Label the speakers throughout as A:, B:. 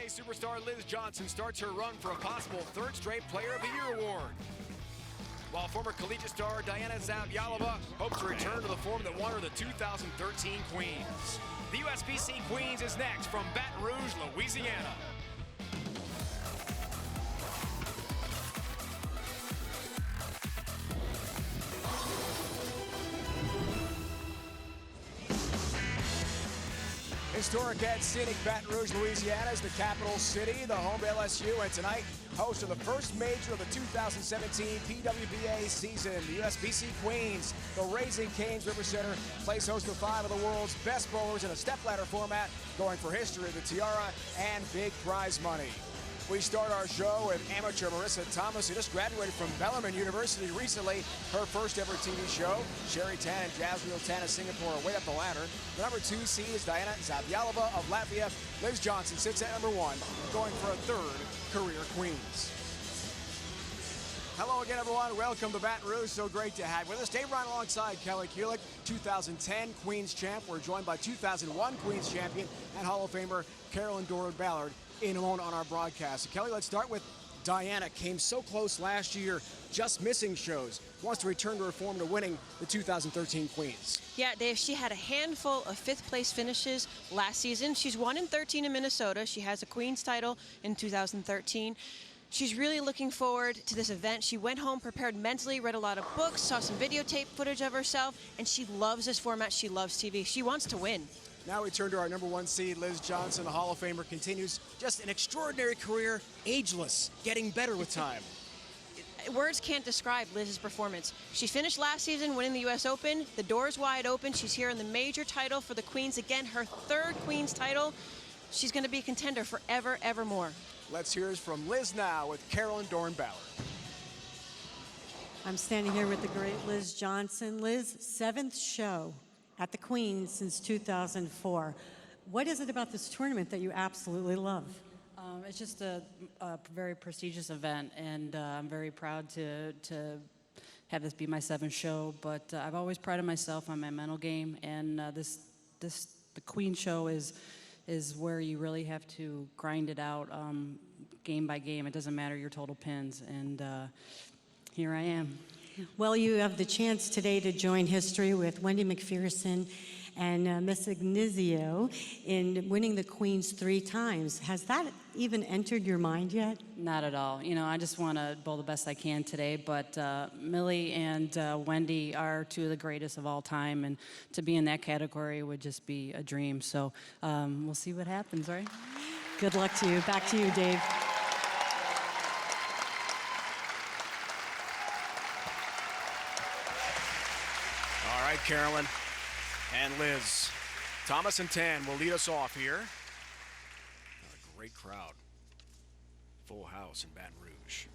A: superstar Liz Johnson starts her run for a possible third straight Player of the Year award. While former collegiate star Diana Zavjalova hopes to return to the form that won her the 2013 Queens. The USBC Queens is next from Baton Rouge, Louisiana. Historic and scenic Baton Rouge, Louisiana is the capital city, the home to LSU, and tonight, host of the first major of the 2017 PWBA season. The USBC Queens, the Raising Cane's River Center, plays host to 5 of the world's best bowlers in a stepladder format, going for history, the tiara, and big prize money. We start our show with amateur Marissa Thomas, who just graduated from Bellarmine University recently. Her first ever TV show. Sherry Tan and Jasmine Tan of Singapore are way up the ladder. The number 2 seed is Diana Zavjalova of Latvia. Liz Johnson sits at number 1, going for a third career Queens. Hello again, everyone. Welcome to Baton Rouge. So great to have you with us. Dave Ryan alongside Kelly Kulick, 2010 Queens champ. We're joined by 2001 Queens champion and Hall of Famer Carolyn Doran-Ballard in a moment on our broadcast. So Kelly, let's start with Diana. Came so close last year, just missing shows. Wants to return to her form to winning the 2013 Queens.
B: Yeah, Dave, she had a handful of 5th place finishes last season. She's 1-13 in Minnesota. She has a Queens title in 2013. She's really looking forward to this event. She went home prepared mentally, read a lot of books, saw some videotape footage of herself, and she loves this format. She loves TV. She wants to win.
A: Now we turn to our number 1 seed, Liz Johnson, the Hall of Famer, continues just an extraordinary career, ageless, getting better with time.
B: Words can't describe Liz's performance. She finished last season winning the U.S. Open. The door's wide open. She's here in the major title for the Queens. Again, her 3rd Queens title. She's going to be a contender forever, evermore.
A: Let's hear it from Liz now with Carolyn Doran-Ballard.
C: I'm standing here with the great Liz Johnson. Liz, 7th show at the Queens since 2004. What is it about this tournament that you absolutely love?
D: It's just a very prestigious event, and I'm very proud to have this be my 7th show. But I've always prided myself on my mental game, and the Queen show is where you really have to grind it out game by game. It doesn't matter your total pins, and here I am.
C: Well, you have the chance today to join history with Wendy McPherson and Miss Ignizio in winning the Queens 3 times. Has that even entered your mind yet?
D: Not at all. You know, I just want to bowl the best I can today, but Millie and Wendy are 2 of the greatest of all time, and to be in that category would just be a dream. So we'll see what happens, right?
C: Good luck to you. Back to you, Dave.
A: All right, Carolyn and Liz. Thomas and Tan will lead us off here. Got a great crowd. Full house in Baton Rouge.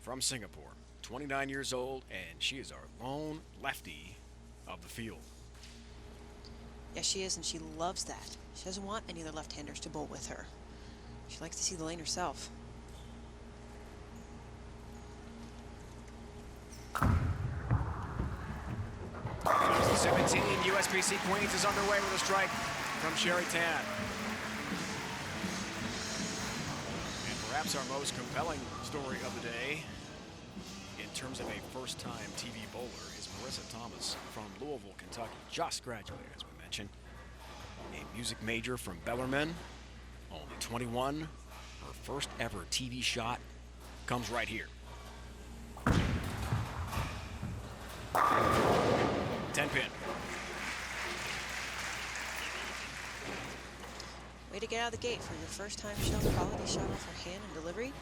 A: From Singapore, 29 years old, and she is our lone lefty of the field.
B: Yes, she is, and she loves that. She doesn't want any other left-handers to bowl with her. She likes to see the lane herself.
A: The 17 USBC Queens is underway with a strike from Sherry Tan. And perhaps our most compelling story of the day, in terms of a first-time TV bowler, is Marissa Thomas from Louisville, Kentucky. Just graduated, as we mentioned. A music major from Bellarmine, only 21. Her first ever TV shot comes right here. 10-pin.
B: Way to get out of the gate for your first time showing quality shot off her hand and delivery.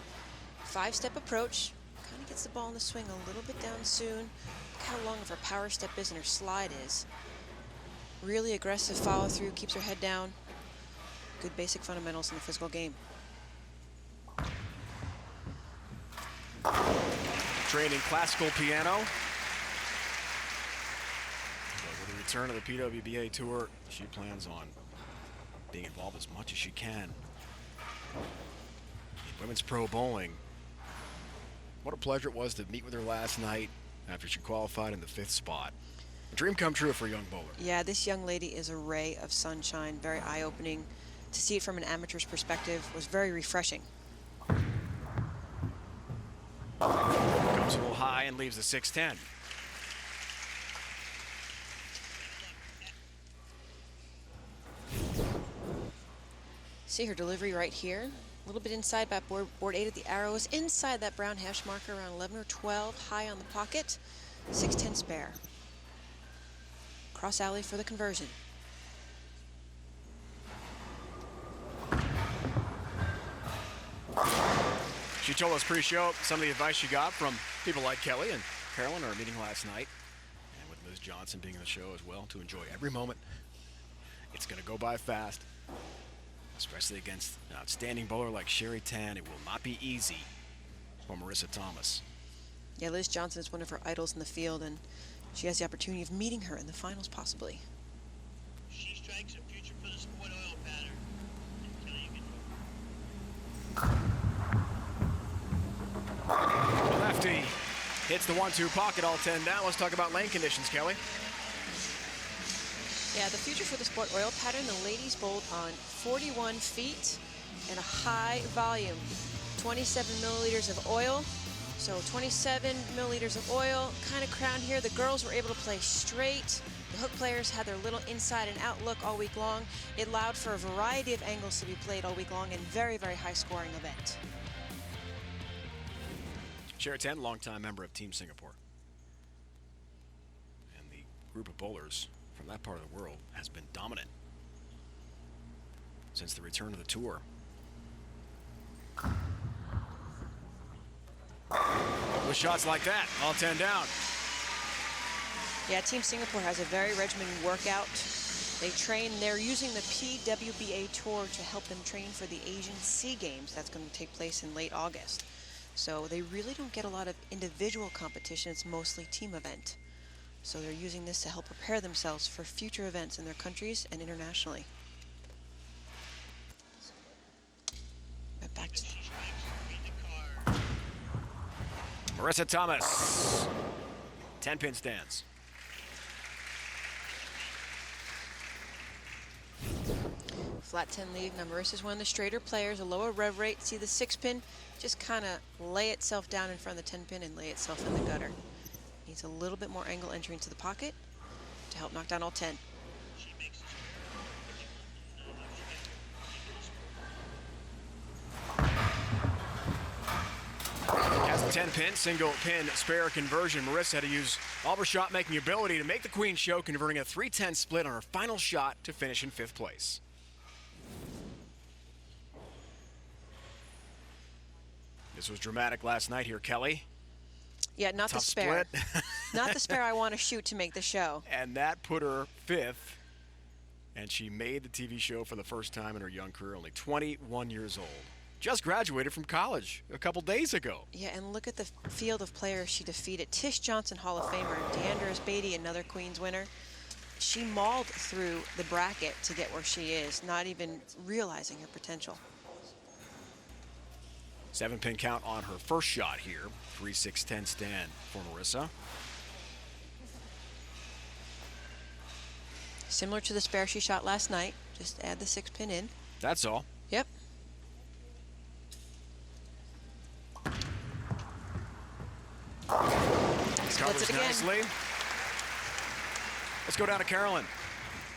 B: 5-step approach. Kind of gets the ball in the swing a little bit down soon. Look how long of her power step is and her slide is. Really aggressive follow through, keeps her head down. Good basic fundamentals in the physical game.
A: Training classical piano. With the return of the PWBA tour, she plans on being involved as much as she can in women's pro bowling. What a pleasure it was to meet with her last night after she qualified in the 5th spot. A dream come true for a young bowler.
B: Yeah, this young lady is a ray of sunshine, very eye-opening. To see it from an amateur's perspective was very refreshing.
A: Comes a little high and leaves the 6-10.
B: See her delivery right here. A little bit inside by board 8 of the arrows, inside that brown hash marker around 11 or 12, high on the pocket, 6-10 spare. Cross alley for the conversion.
A: She told us pre-show some of the advice she got from people like Kelly and Carolyn at our meeting last night, and with Ms. Johnson being in the show as well, to enjoy every moment. It's going to go by fast, especially against an outstanding bowler like Sherry Tan. It will not be easy for Marissa Thomas.
B: Yeah, Liz Johnson is one of her idols in the field, and she has the opportunity of meeting her in the finals, possibly.
E: She strikes a future for the sport oil pattern.
A: Lefty hits the 1-2 pocket, all 10 down. Let's talk about lane conditions, Kelly.
B: Yeah, the future for the sport oil pattern, the ladies bowled on 41 feet and a high volume. 27 milliliters of oil. So 27 milliliters of oil, kind of crown here. The girls were able to play straight. The hook players had their little inside and out look all week long. It allowed for a variety of angles to be played all week long and very, very high scoring event.
A: Sherry Tan, longtime member of Team Singapore. And the group of bowlers from that part of the world has been dominant since the return of the tour. With shots like that, all 10 down.
B: Yeah, Team Singapore has a very regimented workout. They train, they're using the PWBA tour to help them train for the Asian Sea Games. That's going to take place in late August. So they really don't get a lot of individual competition. It's mostly team event. So they're using this to help prepare themselves for future events in their countries and internationally. But back to
A: Marissa Thomas, 10-pin stance.
B: flat 10 lead. Now Marissa's one of the straighter players, a lower rev rate. See the 6-pin just kind of lay itself down in front of the 10-pin and lay itself in the gutter. Needs a little bit more angle entry into the pocket to help knock down all 10.
A: Has the 10-pin, single-pin spare conversion. Marissa had to use all her shot-making ability to make the Queen show, converting a 3-10 split on her final shot to finish in 5th place. This was dramatic last night here, Kelly.
B: Yeah, not
A: Tough
B: the spare.
A: split.
B: Not the spare I want to shoot to make the show.
A: And that put her 5th, and she made the TV show for the first time in her young career, only 21 years old. Just graduated from college a couple days ago.
B: Yeah, and look at the field of players she defeated. Tish Johnson, Hall of Famer. Deandra Beatty, another Queen's winner. She mauled through the bracket to get where she is, not even realizing her potential.
A: 7-pin count on her first shot here. 3-6-10 stand for Marissa.
B: Similar to the spare she shot last night. Just add the 6-pin in.
A: That's all.
B: Yep. Splits it again.
A: Nicely. Let's go down to Carolyn.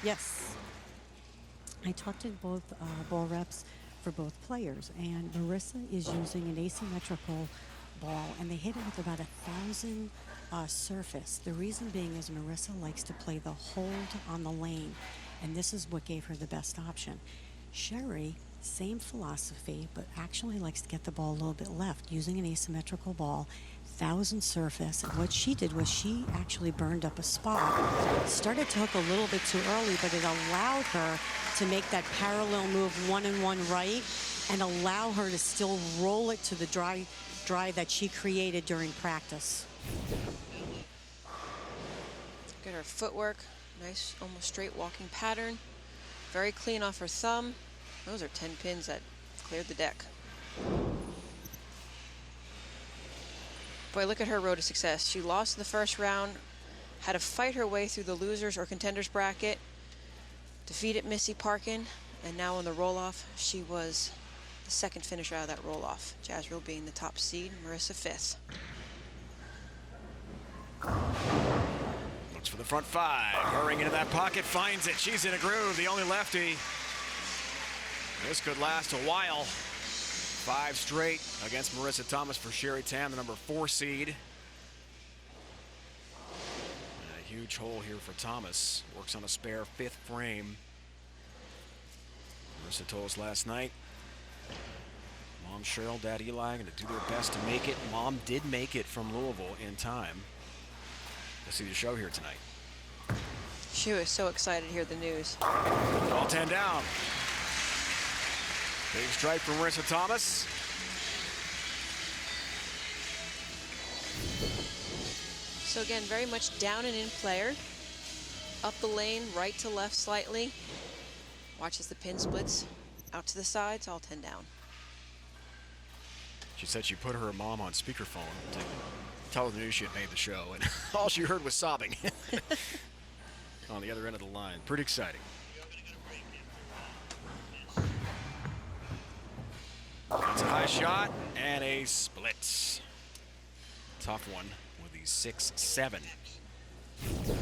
C: Yes. I talked to both ball reps for both players, and Marissa is using an asymmetrical ball, and they hit it with about 1,000 surface. The reason being is Marissa likes to play the hold on the lane, and this is what gave her the best option. Sherry, same philosophy, but actually likes to get the ball a little bit left, using an asymmetrical ball, 1,000 surface. And what she did was she actually burned up a spot, started to hook a little bit too early, but it allowed her to make that parallel move 1-and-1 right and allow her to still roll it to the dry that she created during practice.
B: Look at her footwork. Nice, almost straight walking pattern. Very clean off her thumb. Those are 10 pins that cleared the deck. Boy, look at her road to success. She lost the first round. had to fight her way through the losers or contenders bracket, defeated Missy Parkin, and now on the roll-off, she was the second finisher out of that roll-off. Jazreel being the top seed, Marissa 5th.
A: Looks for the front 5, hurrying into that pocket, finds it. She's in a groove, the only lefty. This could last a while. 5 straight against Marissa Thomas for Sherry Tan, the number 4 seed. And a huge hole here for Thomas. Works on a spare 5th frame. Marissa told us last night, Mom Cheryl, Dad Eli are going to do their best to make it. Mom did make it from Louisville in time to see the show here tonight.
B: She was so excited to hear the news.
A: All 10 down. Big strike from Marissa Thomas.
B: So again, very much down and in player. Up the lane, right to left slightly. Watches the pin splits out to the sides, all 10 down.
A: She said she put her mom on speakerphone to tell her the news she had made the show, and all she heard was sobbing on the other end of the line. Pretty exciting. That's a high shot and a split. Tough one with the 6-7.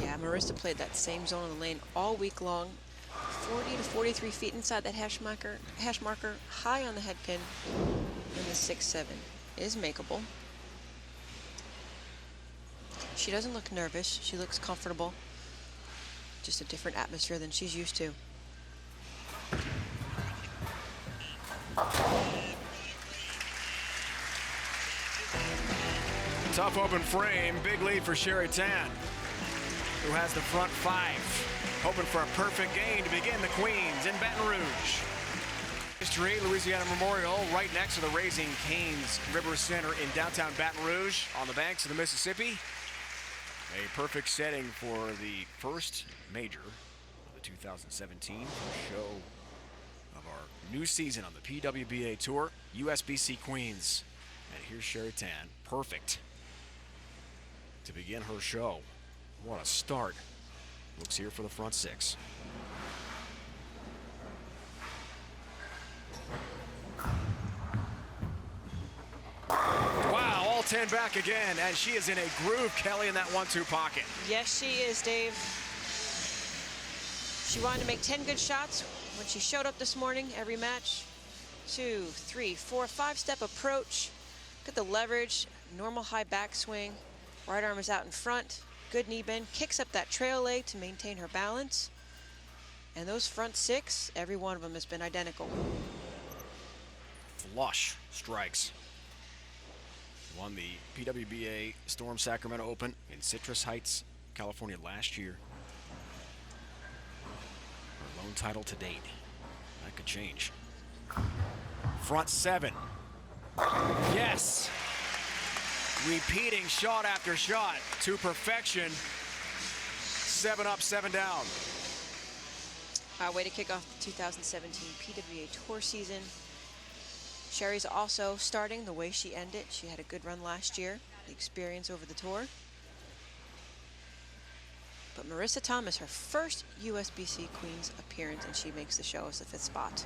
B: Yeah, Marissa played that same zone in the lane all week long. 40 to 43 feet inside that hash marker, high on the head pin, and the 6-7 is makeable. She doesn't look nervous. She looks comfortable. Just a different atmosphere than she's used to.
A: Tough open frame, big lead for Sherry Tan, who has the front 5. Hoping for a perfect game to begin the Queens in Baton Rouge. History, Louisiana Memorial, right next to the Raising Cane's River Center in downtown Baton Rouge on the banks of the Mississippi. A perfect setting for the first major of the 2017 show of our new season on the PWBA Tour, USBC Queens. And here's Sherry Tan, perfect to begin her show. What a start. Looks here for the front 6. Wow, all 10 back again, and she is in a groove, Kelly, in that 1-2 pocket.
B: Yes, she is, Dave. She wanted to make 10 good shots when she showed up this morning. Every match, 2, 3, 4, 5-step approach. Look at the leverage, normal high backswing. Right arm is out in front. Good knee bend, kicks up that trail leg to maintain her balance. And those front 6, every one of them has been identical.
A: Flush strikes. Won the PWBA Storm Sacramento Open in Citrus Heights, California last year. Her lone title to date. That could change. Front 7. Yes! Repeating shot after shot to perfection. 7 up, 7 down.
B: Way to kick off the 2017 PWBA Tour season. Sherry's also starting the way she ended. She had a good run last year, the experience over the tour. But Marissa Thomas, her first USBC Queens appearance, and she makes the show as the 5th spot.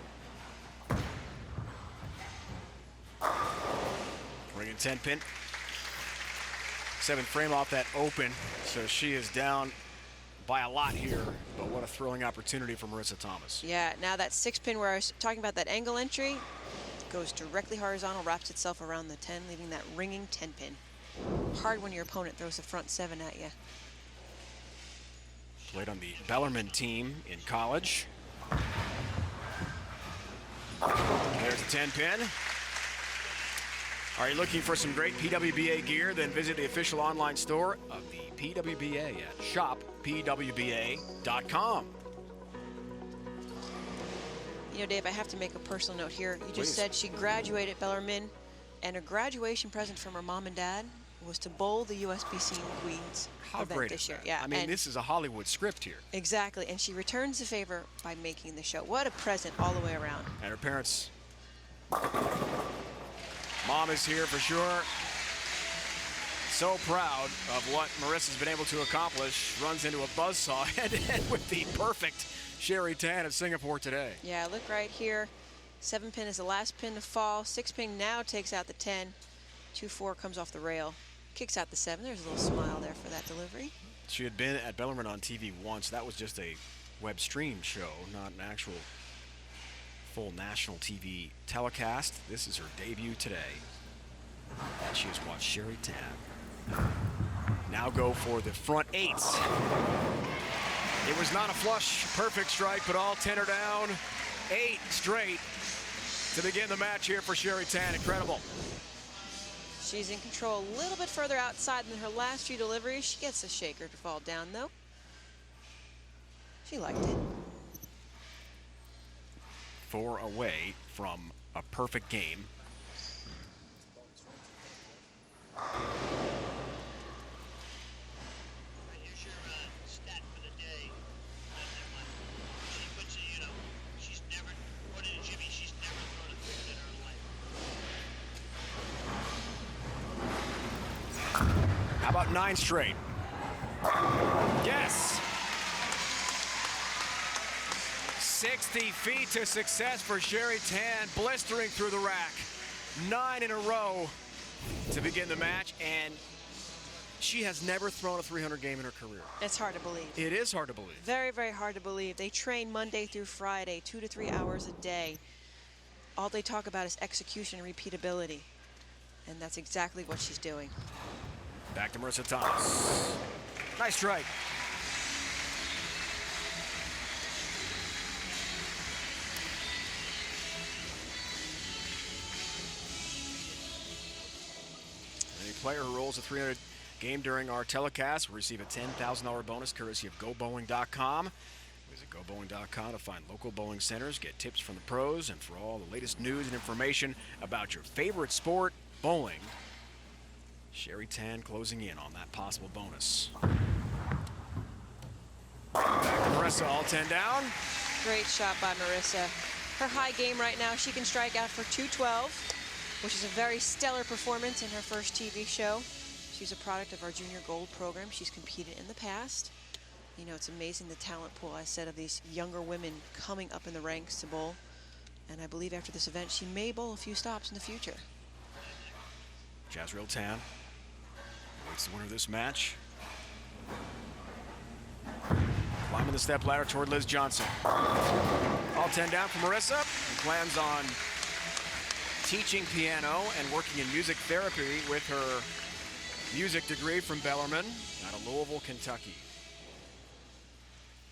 A: Bringing 10 pin. 7 frame off that open, so she is down by a lot here, but what a thrilling opportunity for Marissa Thomas.
B: Yeah, now that 6-pin where I was talking about that angle entry goes directly horizontal, wraps itself around the 10, leaving that ringing 10-pin. Hard when your opponent throws a front 7 at you.
A: Played on the Bellarmine team in college. There's a 10-pin. Are you looking for some great PWBA gear? Then visit the official online store of the PWBA at shoppwba.com.
B: You know, Dave, I have to make a personal note here. You
A: Please.
B: just said she graduated Bellarmine, and her graduation present from her mom and dad was to bowl the USBC Queens
A: How
B: event
A: great
B: this
A: is
B: year.
A: that?
B: Yeah,
A: I mean,
B: and
A: this is a Hollywood script here.
B: exactly, and she returns the favor by making the show. What a present all the way around.
A: And her parents. Mom is here for sure. So proud of what Marissa's been able to accomplish. Runs into a buzzsaw head-to-head with the perfect Sherry Tan of Singapore today.
B: Yeah, look right here. 7-pin is the last pin to fall. 6-pin now takes out the 10. 2-4 comes off the rail. Kicks out the 7. There's a little smile there for that delivery.
A: She had been at Bellarmine on TV once. That was just a web stream show, not an actual full national TV telecast. This is her debut today. And she has watched Sherry Tan now go for the front 8s. It was not a flush, perfect strike, but all 10 are down. 8 straight to begin the match here for Sherry Tan. Incredible.
B: She's in control a little bit further outside than her last few deliveries. She gets the shaker to fall down, though. She liked it.
A: 4 away from a perfect game.
E: Here's your stat for the day. She puts it, you know, she's never, according to Jimmy, she's never thrown a 300 in her life.
A: How about 9 straight? Yes! 60 feet to success for Sherry Tan, blistering through the rack. 9 in a row to begin the match, and she has never thrown a 300 game in her career.
B: It's hard to believe.
A: It is hard to believe.
B: Very, very hard to believe. They train Monday through Friday, 2 to 3 hours a day. All they talk about is execution and repeatability, and that's exactly what she's doing.
A: Back to Marissa Thomas. Nice strike. Any player who rolls a 300 game during our telecast will receive a $10,000 bonus courtesy of GoBowling.com. Visit GoBowling.com to find local bowling centers, get tips from the pros, and for all the latest news and information about your favorite sport, bowling. Sherry Tan closing in on that possible bonus. Back to Marissa, all 10 down.
B: Great shot by Marissa. Her high game right now, she can strike out for 212, which is a very stellar performance in her first TV show. She's a product of our Junior Gold program. She's competed in the past. You know, it's amazing the talent pool, I said, of these younger women coming up in the ranks to bowl. And I believe after this event, she may bowl a few stops in the future.
A: Jazrael Tan waits the winner of this match. Climbing the step ladder toward Liz Johnson. All 10 down for Marissa, who plans on teaching piano and working in music therapy with her music degree from Bellarmine out of Louisville, Kentucky.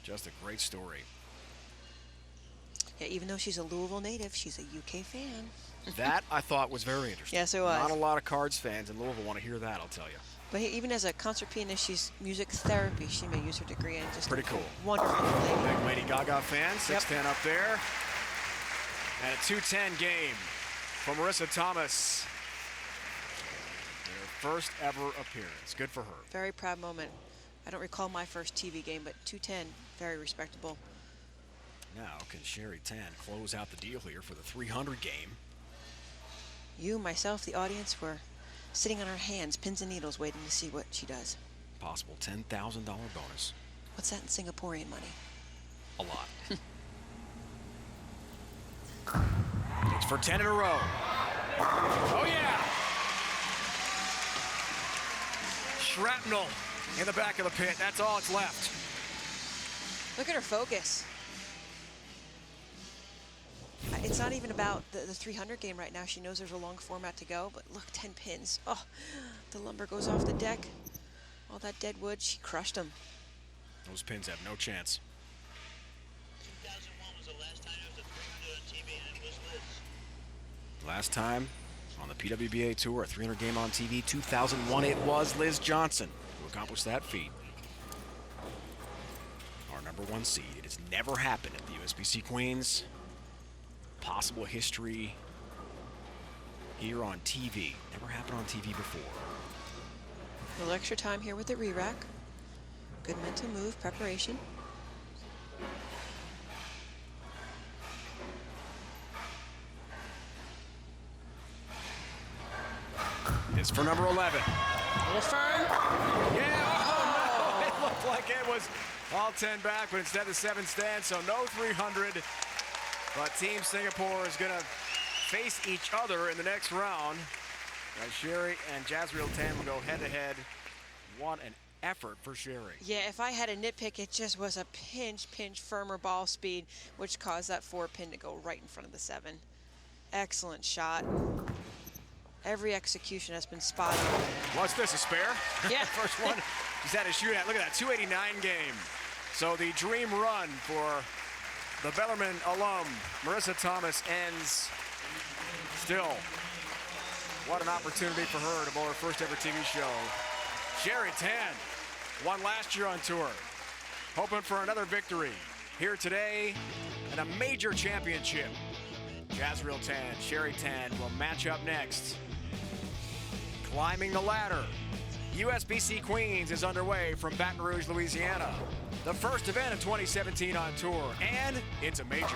A: Just a great story.
B: Yeah, even though she's a Louisville native, she's a UK fan.
A: That I thought was very interesting.
B: Yes, it was.
A: Not a lot of Cards fans in Louisville want to hear that, I'll tell you.
B: But even as a concert pianist, she's music therapy. She may use her degree and just
A: Pretty cool.
B: Wonderful lady.
A: Big Lady Gaga fan, 6'10" up there. And a 210 game for Marissa Thomas. Her first ever appearance. Good for her.
B: Very proud moment. I don't recall my first TV game, but 210, very respectable.
A: Now can Sherry Tan close out the deal here for the 300 game?
B: You, myself, the audience were sitting on our hands, pins and needles, waiting to see what she does.
A: Possible $10,000 bonus.
B: What's that in Singaporean money?
A: A lot. It's for 10 in a row. Oh yeah! Shrapnel in the back of the pit. That's all it's left.
B: Look at her focus. It's not even about the 300 game right now. She knows there's a long format to go, but look, 10 pins. Oh, the lumber goes off the deck. All that dead wood, she crushed them.
A: Those pins have no chance.
E: 2001 was the last time there was a 300 on TV, and it was Liz.
A: Last time on the PWBA Tour, a 300 game on TV, 2001, it was Liz Johnson who accomplished that feat. Our #1 seed. It has never happened at the USBC Queens. Possible history here on TV. Never happened on TV before.
B: A little extra time here with the re-rack. Good mental move, preparation.
A: It's for number 11.
B: little firm.
A: Yeah, oh no, it looked like it was all 10 back, but instead the 7 stand, so no 300. But Team Singapore is gonna face each other in the next round. Sherry and Jazriel Tan will go head to head. What an effort for Sherry.
B: Yeah, if I had a nitpick, it just was a pinch firmer ball speed, which caused that 4 pin to go right in front of the 7. Excellent shot. Every execution has been spot on.
A: What's this, a spare?
B: Yeah.
A: First one she's had a shoot at. Look at that, 289 game. So the dream run for the Bellarmine alum, Marissa Thomas, ends still. What an opportunity for her to bowl her first ever TV show. Sherry Tan won last year on tour. Hoping for another victory here today and a major championship. Jazriel Tan, Sherry Tan will match up next. Climbing the ladder. USBC Queens is underway from Baton Rouge, Louisiana. The first event of 2017 on tour, and it's a major.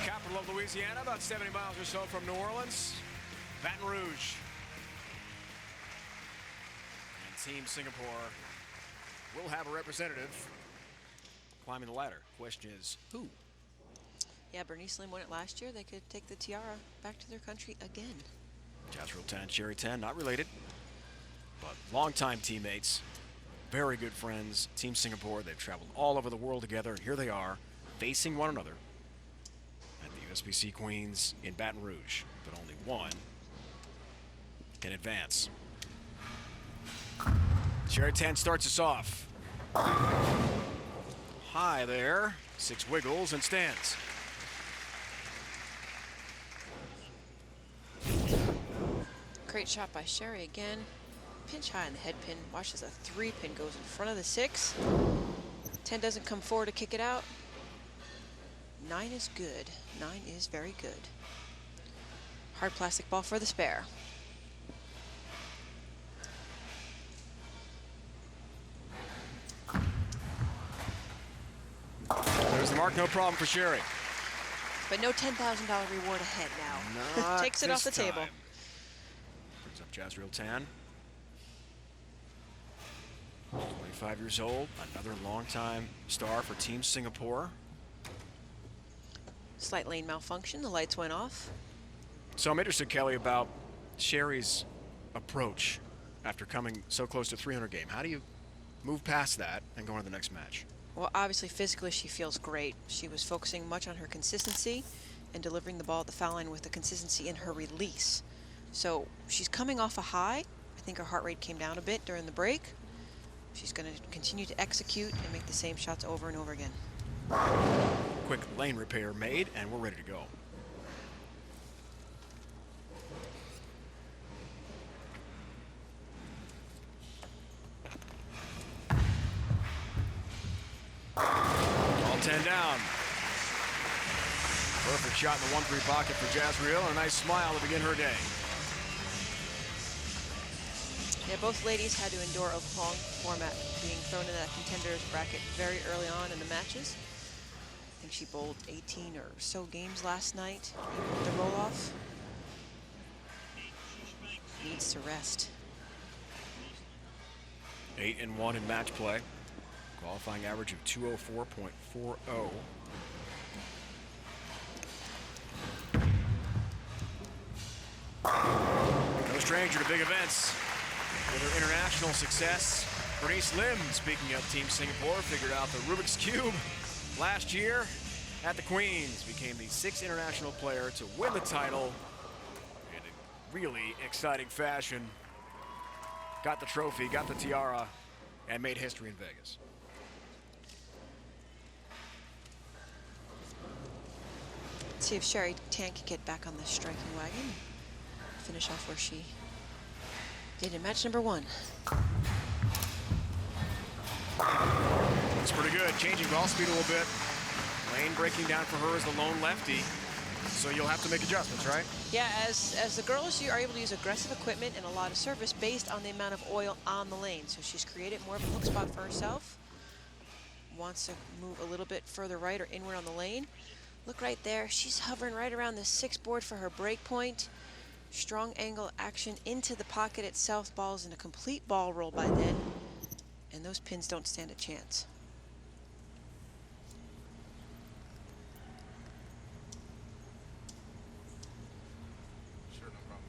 A: Capital of Louisiana, about 70 miles or so from New Orleans. Baton Rouge. And Team Singapore will have a representative climbing the ladder. Question is, who?
B: Yeah, Bernice Lim won it last year. They could take the tiara back to their country again.
A: Jazriel Tan, Sherry Tan, not related, but longtime teammates, very good friends. Team Singapore, they've traveled all over the world together, and here they are, facing one another at the USBC Queens in Baton Rouge, but only one can advance. Sherry Tan starts us off. High there, 6 wiggles and stands.
B: Great shot by Sherry again. Pinch high on the head pin. Watch as a 3 pin goes in front of the 6. 10 doesn't come forward to kick it out. 9 is good. 9 is very good. Hard plastic ball for the spare.
A: There's the mark, no problem for Sherry.
B: But no $10,000 reward ahead now.
A: Not
B: Takes it off the
A: this
B: table.
A: time. Brings up Jazriel Tan. 25 years old, another longtime star for Team Singapore.
B: Slight lane malfunction. The lights went off.
A: So I'm interested, Kelly, about Sherry's approach after coming so close to 300 game. How do you move past that and go on to the next match?
B: Well, obviously, physically, she feels great. She was focusing much on her consistency and delivering the ball at the foul line with the consistency in her release. So she's coming off a high. I think her heart rate came down a bit during the break. She's going to continue to execute and make the same shots over and over again.
A: Quick lane repair made, and we're ready to go. All 10 down. Perfect shot in the 1-3 pocket for Jazriel, and a nice smile to begin her day.
B: Yeah, both ladies had to endure a long format, being thrown in that contenders bracket very early on in the matches. I think she bowled 18 or so games last night, even with the roll-off. Needs to rest.
A: 8-1 in match play. Qualifying average of 204.40. No stranger to big events. With her international success, Bernice Lim, speaking of Team Singapore, figured out the Rubik's Cube last year at the Queens. Became the 6th international player to win the title in a really exciting fashion. Got the trophy, got the tiara, and made history in Vegas.
B: Let's see if Sherry Tan can get back on the striking wagon. Finish off where she did in match number 1.
A: Looks pretty good. Changing ball speed a little bit. Lane breaking down for her as the lone lefty. So you'll have to make adjustments, right?
B: Yeah, as the girls, you are able to use aggressive equipment and a lot of surface based on the amount of oil on the lane. So she's created more of a hook spot for herself. Wants to move a little bit further right or inward on the lane. Look right there. She's hovering right around the 6 board for her break point. Strong angle action into the pocket itself. Ball's in a complete ball roll by then. And those pins don't stand a chance.
A: Sure, no problem.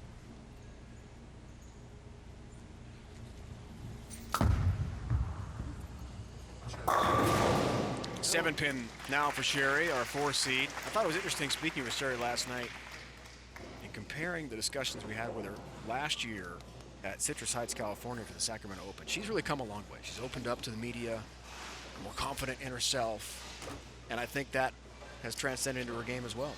A: 7-pin now for Sherry, our 4 seed. I thought it was interesting speaking with Sherry last night and comparing the discussions we had with her last year at Citrus Heights, California for the Sacramento Open. She's really come a long way. She's opened up to the media, more confident in herself, and I think that has transcended into her game as well.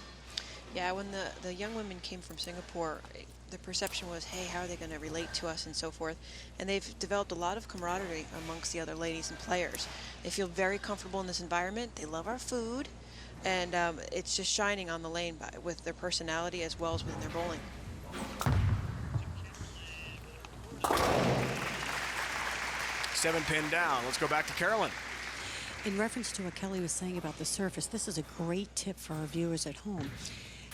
B: Yeah, when the young women came from Singapore, the perception was, hey, how are they going to relate to us and so forth. And they've developed a lot of camaraderie amongst the other ladies and players. They feel very comfortable in this environment. They love our food. And it's just shining on the lane with their personality as well as within their bowling.
A: Seven pin down. Let's go back to Carolyn.
C: In reference to what Kelly was saying about the surface, this is a great tip for our viewers at home.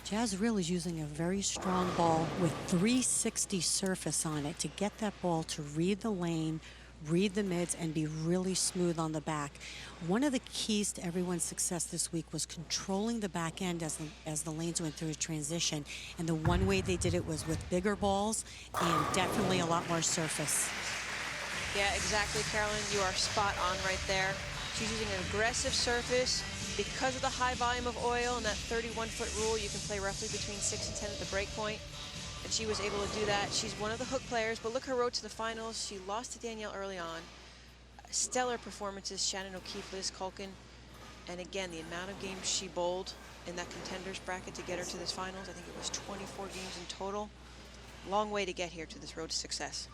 C: Jazreel is using a very strong ball with 360 surface on it to get that ball to read the lane, read the mids, and be really smooth on the back. One of the keys to everyone's success this week was controlling the back end as the lanes went through a transition. And the one way they did it was with bigger balls and definitely a lot more surface.
B: Yeah, exactly, Carolyn. You are spot on right there. She's using an aggressive surface. Because of the high volume of oil and that 31-foot rule, you can play roughly between 6 and 10 at the break point. And she was able to do that. She's one of the hook players, but look her road to the finals. She lost to Danielle early on. Stellar performances, Shannon O'Keefe, Liz Culkin. And again, the amount of games she bowled in that contenders bracket to get her to this finals, I think it was 24 games in total. Long way to get here to this road to success.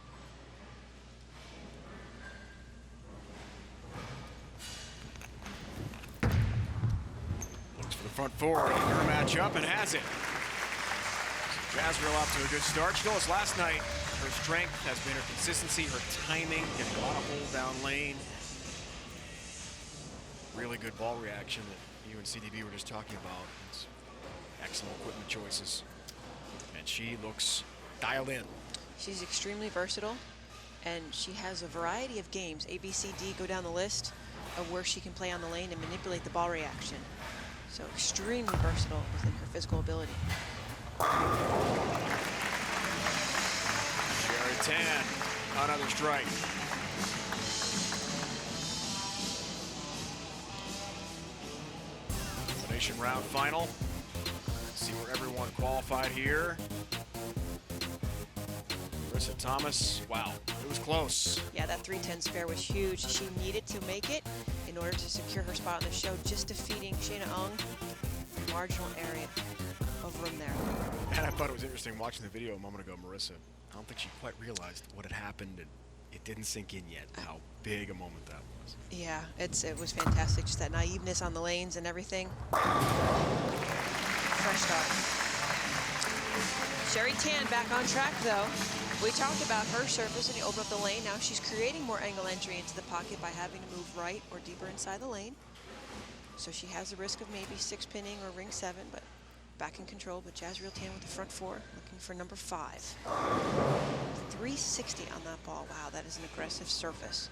A: For the front four, her match up and has it. Jazreel off to a good start. She told us last night her strength has been her consistency, her timing, getting a lot of hold down lane. Really good ball reaction that you and CDB were just talking about. It's excellent equipment choices. And she looks dialed in.
B: She's extremely versatile, and she has a variety of games, A, B, C, D, go down the list of where she can play on the lane and manipulate the ball reaction. So extremely versatile within her physical ability.
A: Sherry Tan, another strike. Elimination round final. Let's see where everyone qualified here. Marissa Thomas, wow, it was close.
B: Yeah, that 310 spare was huge. She needed to make it in order to secure her spot on the show, just defeating Shayna Ung. Marginal area of room there.
A: And I thought it was interesting watching the video a moment ago, Marissa. I don't think she quite realized what had happened, and it didn't sink in yet how big a moment that was.
B: Yeah, it was fantastic. Just that naiveness on the lanes and everything. Fresh start. Sherry Tan back on track though. We talked about her surface and you open up the lane. Now she's creating more angle entry into the pocket by having to move right or deeper inside the lane. So she has the risk of maybe 6-pinning or ring 7, but back in control. But Jazreel Tan with the front 4, looking for number 5. 360 on that ball. Wow, that is an aggressive surface.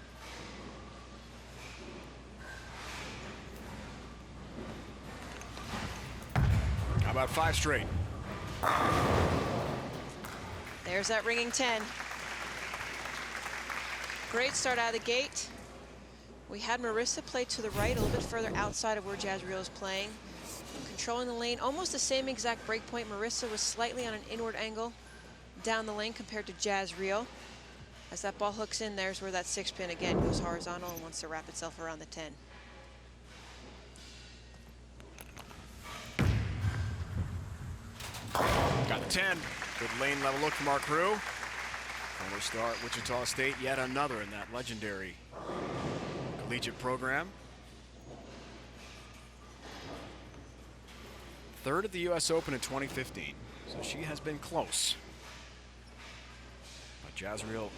A: How about 5 straight?
B: There's that ringing 10. Great start out of the gate. We had Marissa play to the right, a little bit further outside of where Jazreel is playing. Controlling the lane, almost the same exact break point. Marissa was slightly on an inward angle down the lane compared to Jazreel. As that ball hooks in, there's where that 6-pin again goes horizontal and wants to wrap itself around the 10.
A: Got the 10. Good lane level look from our crew. Former star at Wichita State, yet another in that legendary collegiate program. 3rd at the U.S. Open in 2015, so she has been close. But Jazreel,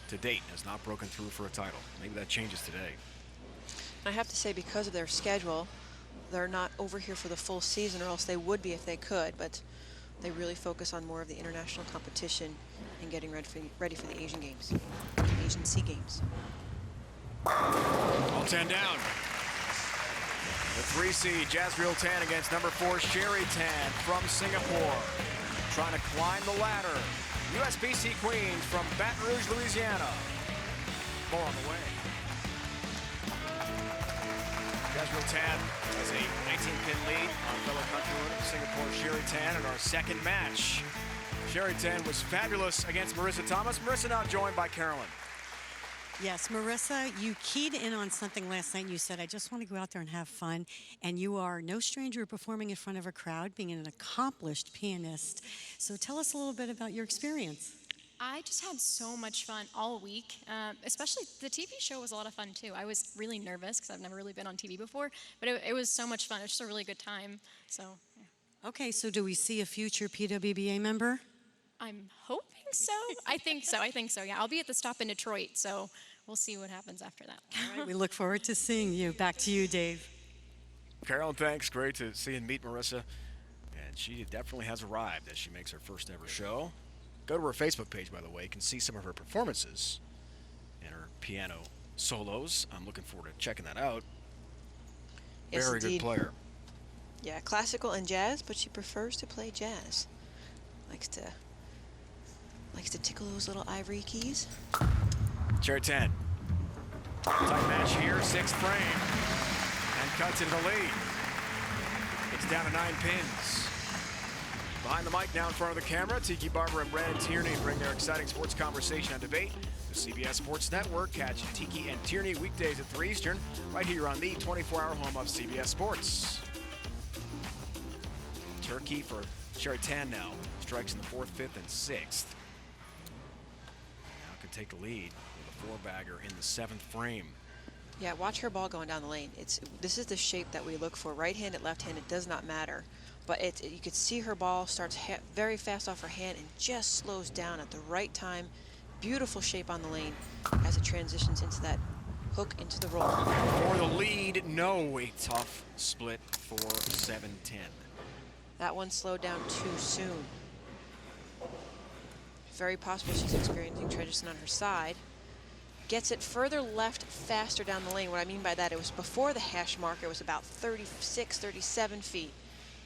A: to date, has not broken through for a title. Maybe that changes today.
B: I have to say, because of their schedule, they're not over here for the full season, or else they would be if they could. But They really focus on more of the international competition and getting ready for the Asian Games, Asian Sea Games.
A: All 10 down. The 3 seed, Jazreel Tan against number 4, Sherry Tan from Singapore. Trying to climb the ladder. USBC Queens from Baton Rouge, Louisiana. Ball on the way. Jazreel Tan has a 19-pin lead on fellow countrywoman Singapore Sherry Tan in our second match. Sherry Tan was fabulous against Marissa Thomas. Marissa now joined by Carolyn.
C: Yes, Marissa, you keyed in on something last night. You said, I just want to go out there and have fun. And you are no stranger to performing in front of a crowd, being an accomplished pianist. So tell us a little bit about your experience.
F: I just had so much fun all week, especially the TV show was a lot of fun too. I was really nervous because I've never really been on TV before, but it was so much fun. It was just a really good time. So, yeah.
C: Okay, so do we see a future PWBA member?
F: I'm hoping so. I think so, yeah. I'll be at the stop in Detroit, so we'll see what happens after that.
C: All right, we look forward to seeing you. Back to you, Dave.
A: Carolyn, thanks. Great to see and meet Marissa. And she definitely has arrived as she makes her first ever show. Go to her Facebook page, by the way. You can see some of her performances and her piano solos. I'm looking forward to checking that out.
B: Yes,
A: Very
B: indeed.
A: good player.
B: Yeah, classical and jazz, but she prefers to play jazz. Likes to tickle those little ivory keys.
A: Sherry Tan. Tight match here, 6th frame. And cuts into the lead. It's down to 9 pins. Behind the mic, now in front of the camera, Tiki Barber and Brandon Tierney bring their exciting sports conversation and debate. The CBS Sports Network. Catch Tiki and Tierney weekdays at 3 Eastern, right here on the 24-hour home of CBS Sports. Turkey for Sherry Tan now. Strikes in the 4th, 5th, and 6th. Now can take the lead with a 4-bagger in the 7th frame.
B: Yeah, watch her ball going down the lane. This is the shape that we look for. Right-handed, left-handed, does not matter. But you could see her ball starts very fast off her hand and just slows down at the right time. Beautiful shape on the lane as it transitions into that hook into the roll.
A: For the lead, no, a tough split for 7-10.
B: That one slowed down too soon. Very possible she's experiencing transition on her side. Gets it further left, faster down the lane. What I mean by that, it was before the hash mark. It was about 36, 37 feet.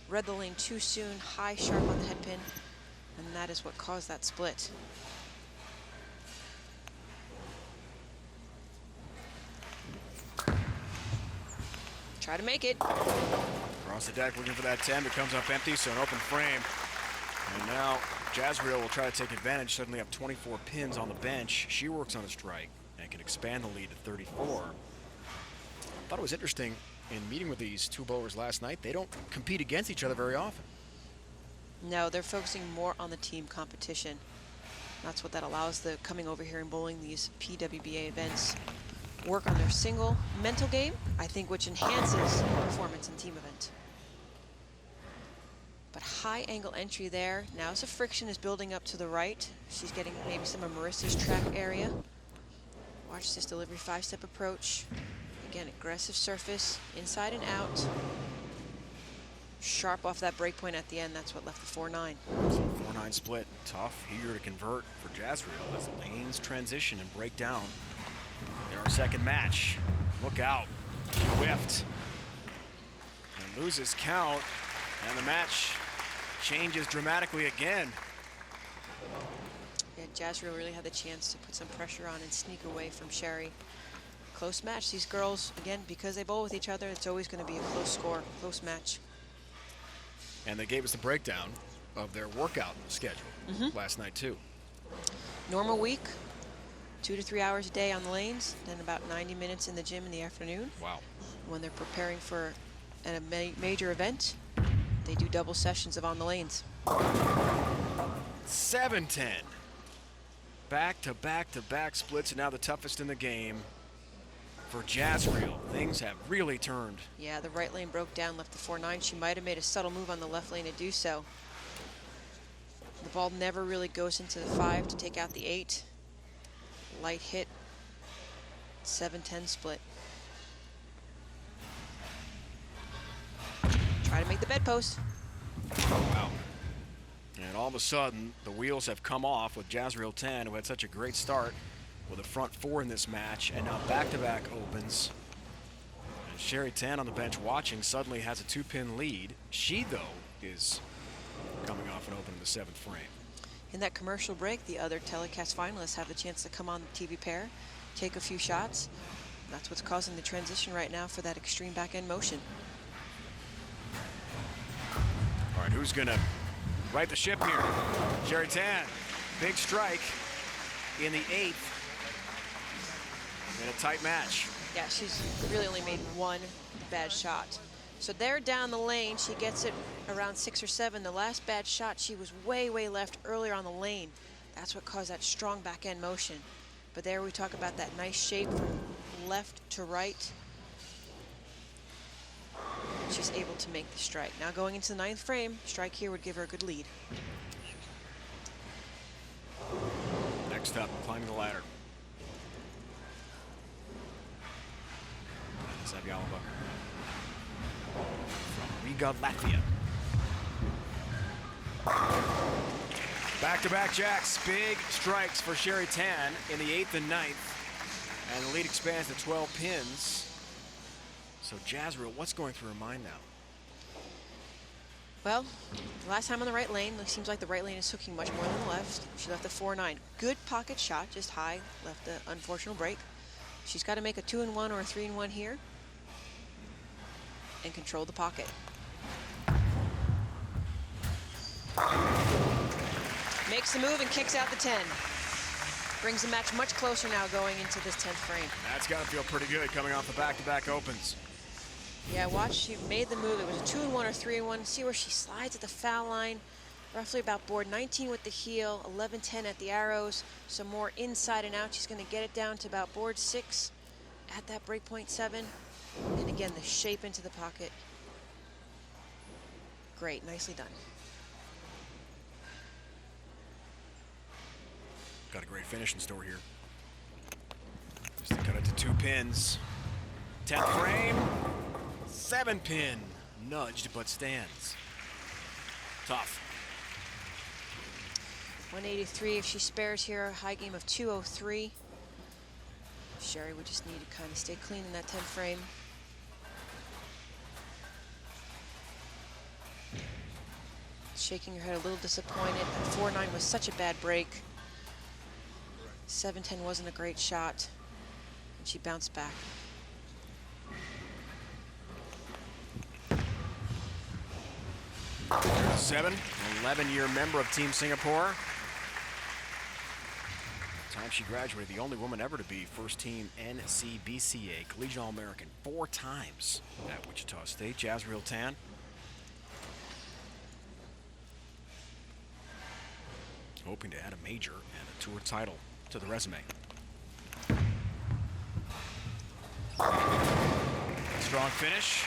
B: Read the lane too soon, high, sharp on the head pin, and that is what caused that split. Try to make it.
A: Across the deck looking for that 10, but comes up empty, so an open frame. And now Jazreel will try to take advantage, suddenly have 24 pins on the bench. She works on a strike and can expand the lead to 34. I thought it was interesting in meeting with these two bowlers last night, they don't compete against each other very often.
B: No, they're focusing more on the team competition. That's what that allows the coming over here and bowling these PWBA events. Work on their single mental game, I think, which enhances performance in team event. But high angle entry there. Now as the friction is building up to the right, she's getting maybe some of Marissa's track area. Watch this delivery, 5-step approach. Again, aggressive surface, inside and out. Sharp off that break point at the end. That's what left the 4-9.
A: 4-9 split, tough here to convert for Jazreel as the lanes transition and break down in our second match. Look out, she whiffed and loses count, and the match changes dramatically again.
B: Yeah, Jazreel really had the chance to put some pressure on and sneak away from Sherry. Close match. These girls, again, because they bowl with each other, it's always going to be a close score, close match.
A: And they gave us the breakdown of their workout schedule last night too.
B: Normal week, 2 to 3 hours a day on the lanes, then about 90 minutes in the gym in the afternoon.
A: Wow.
B: When they're preparing for a major event, they do double sessions of on the lanes.
A: 7-10. Back-to-back-to-back splits, and now the toughest in the game for Jazreel. Things have really turned.
B: Yeah, the right lane broke down, left the 4-9. She might have made a subtle move on the left lane to do so. The ball never really goes into the 5 to take out the 8. Light hit, 7-10 split. Try to make the bedpost.
A: Oh, wow. And all of a sudden, the wheels have come off with Jazriel Tan, who had such a great start with a front four in this match, and now back-to-back opens. And Sherry Tan on the bench watching suddenly has a 2-pin lead. She, though, is coming off an open in the 7th frame.
B: In that commercial break, the other telecast finalists have the chance to come on the TV pair, take a few shots. That's what's causing the transition right now for that extreme back-end motion.
A: All right, who's going to right the ship here? Sherry Tan, big strike in the 8th in a tight match.
B: Yeah, she's really only made one bad shot. So they're down the lane. She gets it around 6 or 7. The last bad shot, she was way, way left earlier on the lane. That's what caused that strong back-end motion. But there we talk about that nice shape from left to right. She's able to make the strike. Now going into the 9th frame, strike here would give her a good lead.
A: Next up, climbing the ladder. Zabialova from Riga, Latvia. Back-to-back jacks, big strikes for Sherry Tan in the 8th and 9th. And the lead expands to 12 pins. So Jazriel, what's going through her mind now?
B: Well, last time on the right lane, it seems like the right lane is hooking much more than the left. She left the 4-9. Good pocket shot, just high, left the unfortunate break. She's got to make a 2-1 or a 3-1 here and control the pocket. Makes the move and kicks out the 10. Brings the match much closer now going into this 10th frame.
A: That's got to feel pretty good coming off the back-to-back opens.
B: Yeah, watch, she made the move. It was a 2-1 or 3-1. See where she slides at the foul line. Roughly about board 19 with the heel, 11-10 at the arrows. Some more inside and out. She's going to get it down to about board 6 at that breakpoint 7. And again, the shape into the pocket. Great, nicely done.
A: Got a great finish in store here. Just to cut it to 2 pins. 10th frame. 7-pin. Nudged, but stands. Tough.
B: 183 if she spares here, a high game of 203. Sherry would just need to kind of stay clean in that 10th frame. Shaking her head, a little disappointed. That 4-9 was such a bad break. 7-10 wasn't a great shot, and she bounced back.
A: Seven, 11-year member of Team Singapore. Time she graduated, the only woman ever to be first team NCBCA Collegiate All-American 4 times at Wichita State. Jazriel Tan. Hoping to add a major and a tour title to the resume. Strong finish.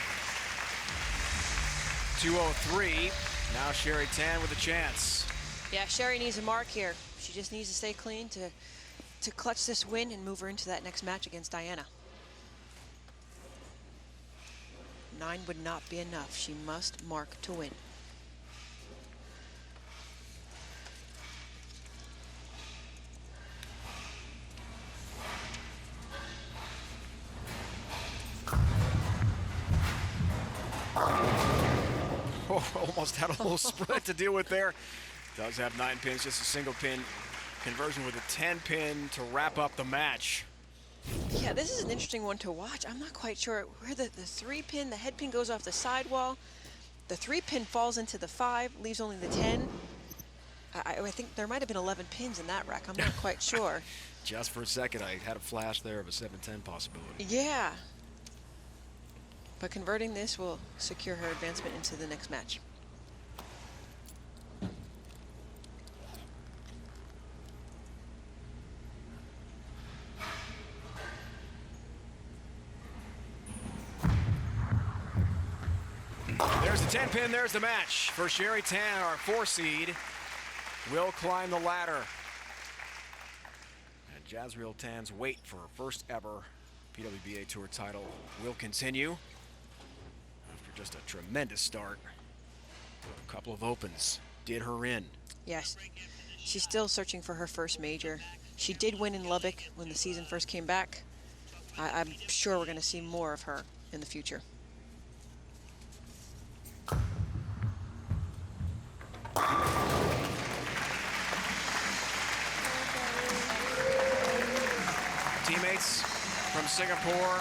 A: 203. Now Sherry Tan with a chance.
B: Yeah, Sherry needs a mark here. She just needs to stay clean to clutch this win and move her into that next match against Diana. 9 would not be enough. She must mark to win.
A: Oh, almost had a little spread to deal with there. Does have 9 pins, just a single pin conversion with a 10-pin to wrap up the match.
B: Yeah, this is an interesting one to watch. I'm not quite sure where the 3-pin, the head pin goes off the sidewall. The 3-pin falls into the 5, leaves only the 10. I think there might have been 11 pins in that rack. I'm not quite sure.
A: Just for a second, I had a flash there of a 7-10 possibility.
B: Yeah. But converting this will secure her advancement into the next match.
A: There's the 10-pin, there's the match. For Sherry Tan, our 4 seed, will climb the ladder. And Jazriel Tan's wait for her first ever PWBA Tour title will continue. After just a tremendous start, a couple of opens did her in.
B: Yes, she's still searching for her first major. She did win in Lubbock when the season first came back. I'm sure we're going to see more of her in the future.
A: Teammates from Singapore,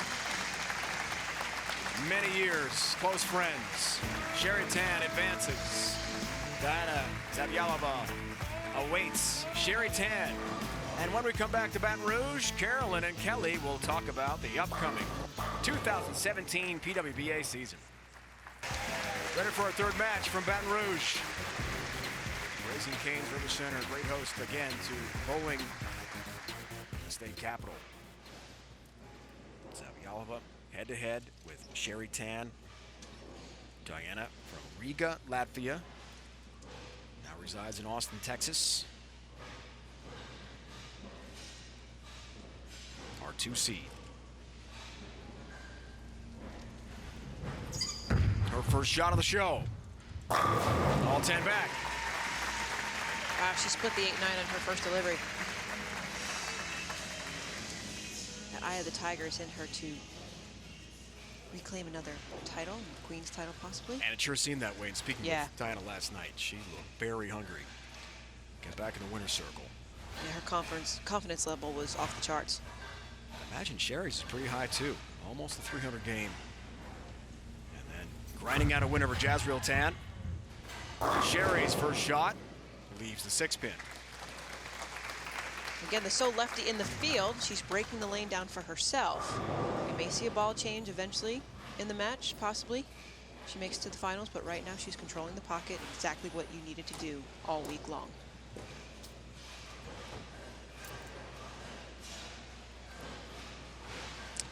A: many years, close friends. Sherry Tan advances. Diana Zavyalova awaits Sherry Tan. And when we come back to Baton Rouge, Carolyn and Kelly will talk about the upcoming 2017 PWBA season. Ready for our third match from Baton Rouge. Raising Cane's River Center, great host again to bowling, the state capital. Zavyalova head-to-head with Sherry Tan. Diana from Riga, Latvia. Now resides in Austin, Texas. Our 2 seed. Her first shot of the show. All 10 back.
B: Wow, she split the 8-9 on her first delivery. That eye of the tiger is in her to reclaim another title, Queen's title possibly.
A: And it sure seemed that way. And speaking of Diana last night, she looked very hungry. Get back in the winner's circle.
B: Yeah, her confidence level was off the charts.
A: Imagine Sherry's is pretty high too. Almost the 300 game. And then grinding out a win over Jazreel Tan. Sherry's first shot leaves the 6-pin.
B: Again, the so lefty in the field, she's breaking the lane down for herself. We may see a ball change eventually in the match, possibly. She makes it to the finals, but right now she's controlling the pocket, exactly what you needed to do all week long.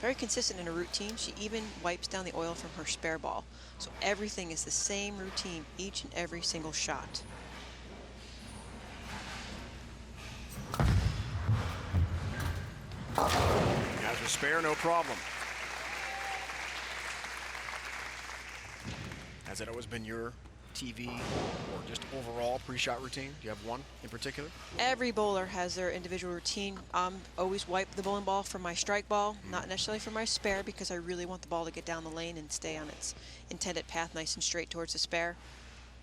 B: Very consistent in her routine. She even wipes down the oil from her spare ball. So everything is the same routine each and every single shot.
A: Has her spare, no problem. Has it always been your TV or just overall pre-shot routine? Do you have one in particular?
B: Every bowler has their individual routine. Always wipe the bowling ball from my strike ball, not necessarily from my spare, because I really want the ball to get down the lane and stay on its intended path nice and straight towards the spare.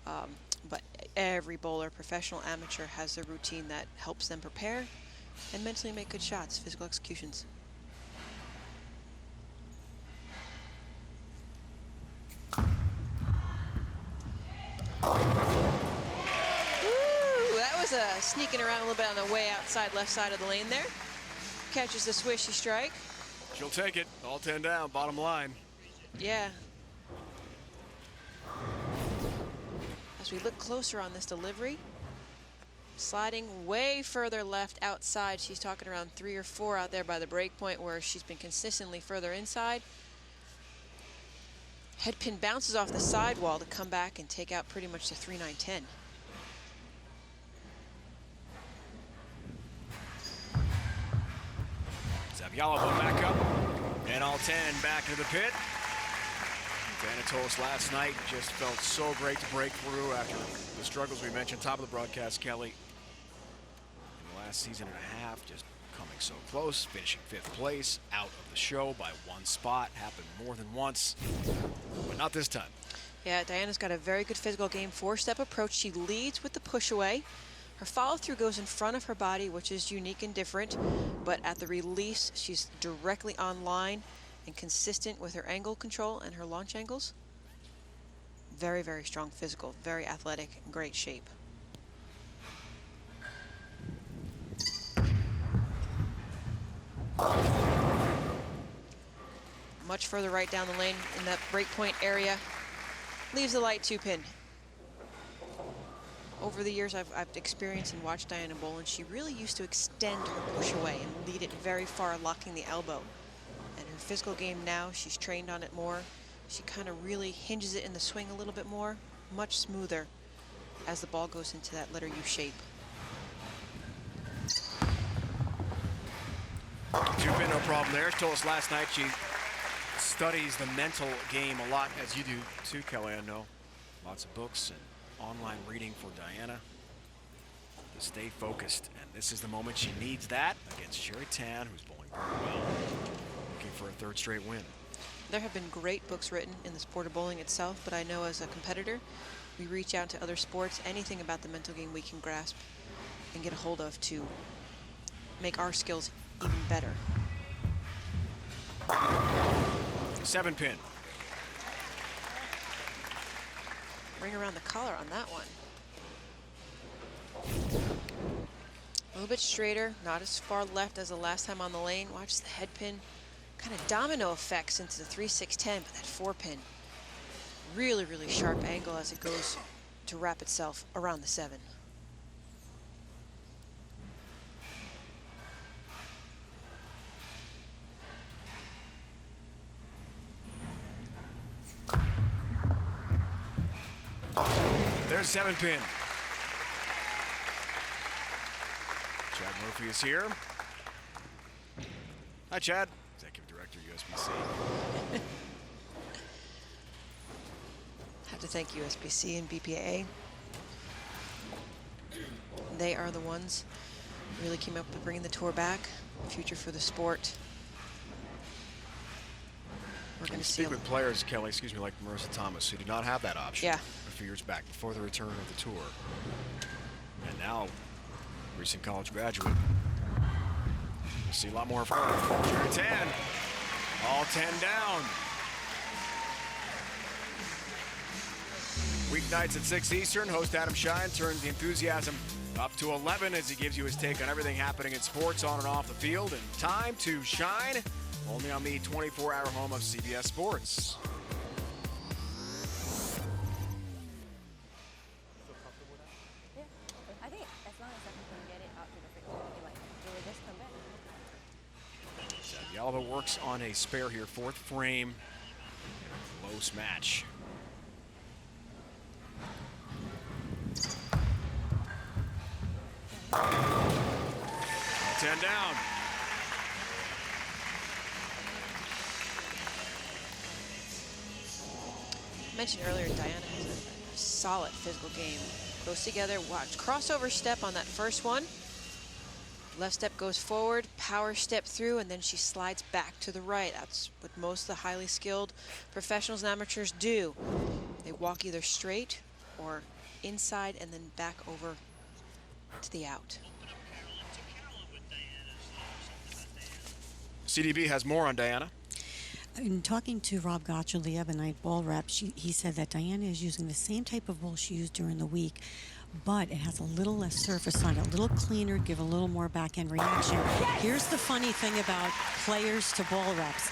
B: But every bowler, professional, amateur, has their routine that helps them prepare and mentally make good shots, physical executions. That was sneaking around a little bit on the way outside left side of the lane there. Catches the swishy strike.
A: She'll take it. All 10 down, bottom line.
B: Yeah. As we look closer on this delivery, sliding way further left outside. She's talking around 3 or 4 out there by the break point, where she's been consistently further inside. Head pin bounces off the sidewall to come back and take out pretty much the 3-9-10.
A: Zavyalova back up, and all 10 back into the pit. Diana told us last night, just felt so great to break through after the struggles we mentioned top of the broadcast, Kelly. In the last season and a half, just coming so close, finishing 5th place, out of the show by 1 spot. Happened more than once, but not this time.
B: Yeah, Diana's got a very good physical game. 4-step approach. She leads with the push away. Her follow-through goes in front of her body, which is unique and different, but at the release, she's directly on line and consistent with her angle control and her launch angles. Very, very strong physical, very athletic, great shape. Much further right down the lane in that breakpoint area. Leaves the light 2-pin. Over the years, I've experienced and watched Diana bowl, and she really used to extend her push away and lead it very far, locking the elbow. And her physical game now, she's trained on it more. She kind of really hinges it in the swing a little bit more, much smoother as the ball goes into that letter U shape.
A: 2-pin, no problem there. She told us last night she studies the mental game a lot, as you do too, Kelly, I know. Lots of books and online reading for Diana. to stay focused. And this is the moment she needs that against Sherry Tan, who's bowling very well, looking for a third straight win.
B: There have been great books written in the sport of bowling itself, but I know as a competitor, we reach out to other sports, anything about the mental game we can grasp and get a hold of to make our skills even better.
A: 7-pin.
B: Ring around the collar on that one. A little bit straighter, not as far left as the last time on the lane. Watch the head pin. Kind of domino effects into the 3-6-10, but that 4-pin. Really, really sharp angle as it goes to wrap itself around the 7.
A: There's 7-pin. Chad Murphy is here. Hi, Chad. Executive Director, USBC.
B: Have to thank USBC and BPAA. They are the ones who really came up with bringing the tour back. Future for the sport. We're going to see
A: Speak with players, Kelly, excuse me, like Marissa Thomas, who did not have that option
B: Yeah.
A: a few years back before the return of the tour. And now, recent college graduate. We'll see a lot more of her. Sherry Tan, all 10 down. Weeknights at 6 Eastern, host Adam Shine turns the enthusiasm up to 11 as he gives you his take on everything happening in sports on and off the field. And time to shine, only on the 24-hour home of CBS Sports.
G: I think as long as I can get it out to the freaking like, will it just come back?
A: Yalova works on a spare here, 4th frame, low smash. Ten down.
B: I mentioned earlier, Diana has a solid physical game. Goes together, watch. Crossover step on that first one. Left step goes forward, power step through, and then she slides back to the right. That's what most of the highly skilled professionals and amateurs do. They walk either straight or inside and then back over to the out.
A: CDB has more on Diana.
C: In talking to Rob Gotcher the other night, ball rep, he said that Diana is using the same type of ball she used during the week, but it has a little less surface on it, a little cleaner, give a little more back-end reaction. Here's the funny thing about players to ball reps.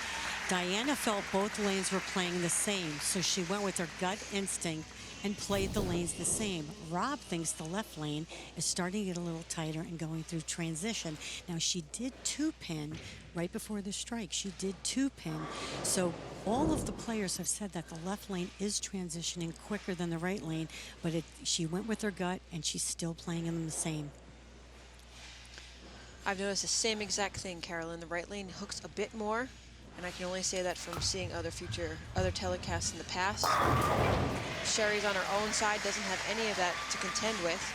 C: Diana felt both lanes were playing the same, so she went with her gut instinct and played the lanes the same. Rob thinks the left lane is starting to get a little tighter and going through transition. Now, she did 2-pin right before the strike. She did 2-pin. So all of the players have said that the left lane is transitioning quicker than the right lane, but she went with her gut and she's still playing them the same.
B: I've noticed the same exact thing, Carolyn. The right lane hooks a bit more, and I can only say that from seeing other telecasts in the past. Sherry's on her own side, doesn't have any of that to contend with.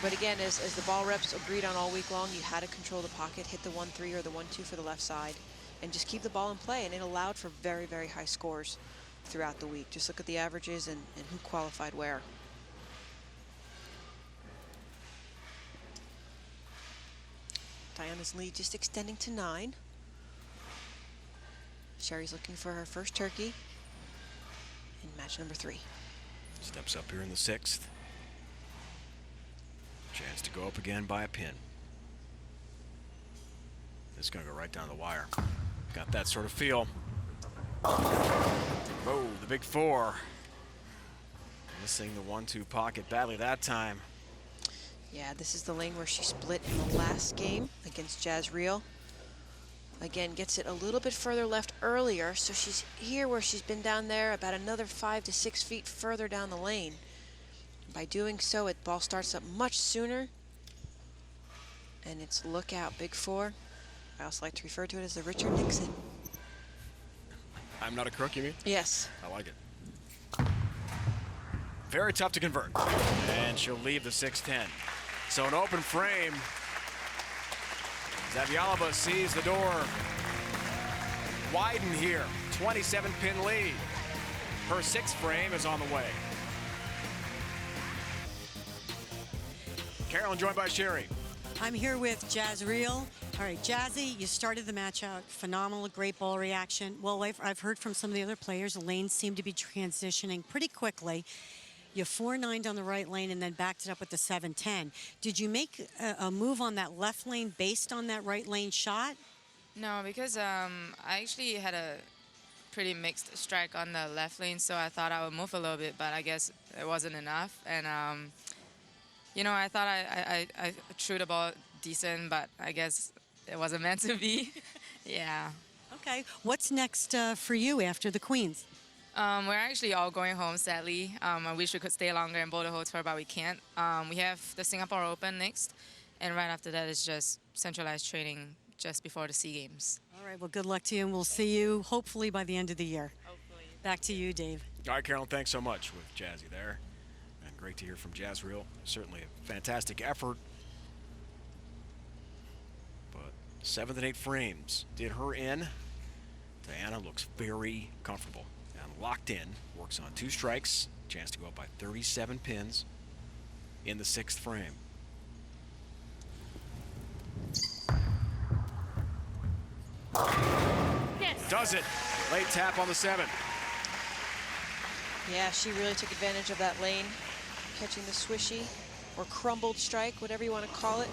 B: But again, as the ball reps agreed on all week long, you had to control the pocket, hit the 1-3 or the 1-2 for the left side, and just keep the ball in play, and it allowed for very, very high scores throughout the week. Just look at the averages and who qualified where. Diana's lead just extending to 9. Sherry's looking for her first turkey in match number 3.
A: Steps up here in the 6th. Chance to go up again by a pin. This is going to go right down the wire. Got that sort of feel. Oh, the big 4. Missing the 1-2 pocket badly that time.
B: Yeah, this is the lane where she split in the last game against Jazz Reel. Again, gets it a little bit further left earlier, so she's here where she's been down there about another 5 to 6 feet further down the lane. By doing so, the ball starts up much sooner, and it's look out, big 4. I also like to refer to it as the Richard Nixon.
A: I'm not a crook, you mean?
B: Yes.
A: I like it. Very tough to convert. And she'll leave the 6-10. So an open frame. Zavyalova sees the door widen here. 27-pin lead. Her 6th frame is on the way. Carolyn joined by Sherry.
C: I'm here with Jazz Reel. All right, Jazzy, you started the match out phenomenal, great ball reaction. Well, I've heard from some of the other players, the lanes seem to be transitioning pretty quickly. You 4-9'd on the right lane and then backed it up with the 7-10. Did you make a move on that left lane based on that right lane shot?
H: No, because I actually had a pretty mixed strike on the left lane, so I thought I would move a little bit, but I guess it wasn't enough. And, you know, I thought I threw the ball decent, but I guess it wasn't meant to be. Yeah.
C: Okay, what's next for you after the Queens?
H: We're actually all going home, sadly. I wish we could stay longer in Boulder Hotel, but we can't. We have the Singapore Open next, and right after that is just centralized training just before the SEA Games.
C: All right, well, good luck to you, and we'll see you hopefully by the end of the year.
H: Hopefully.
C: Back to you, Dave.
A: All right, Carolyn, thanks so much with Jazzy there. And great to hear from Jazz Reel. Certainly a fantastic effort. But 7th and 8th frames did her in. Diana looks very comfortable and locked in. Works on 2 strikes. Chance to go up by 37 pins in the 6th frame.
F: Yes.
A: Does it. Late tap on the 7.
B: Yeah, she really took advantage of that lane, catching the swishy or crumbled strike, whatever you want to call it.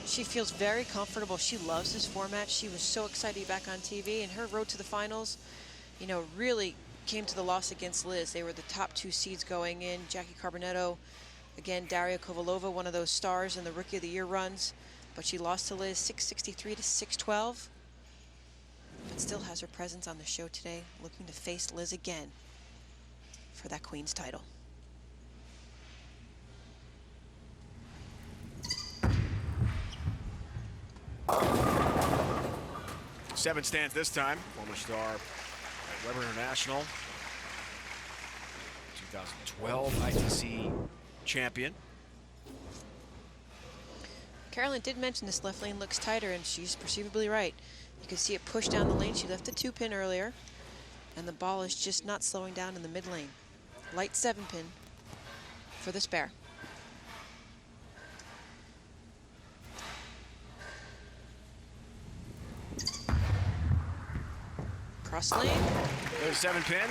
B: She feels very comfortable. She loves this format. She was so excited to be back on TV, and her road to the finals, you know, really came to the loss against Liz. They were the top 2 seeds going in. Jackie Carbonetto, again, Daria Kovalova, one of those stars in the Rookie of the Year runs, but she lost to Liz 663 to 612. But still has her presence on the show today, looking to face Liz again for that Queen's title.
A: Seven stands this time. Former star at Weber International. 2012 ITC champion.
B: Carolyn did mention this left lane looks tighter, and she's perceivably right. You can see it push down the lane. She left the 2-pin earlier, and the ball is just not slowing down in the mid lane. Light 7-pin for the spare. Cross lane.
A: There's 7-pin.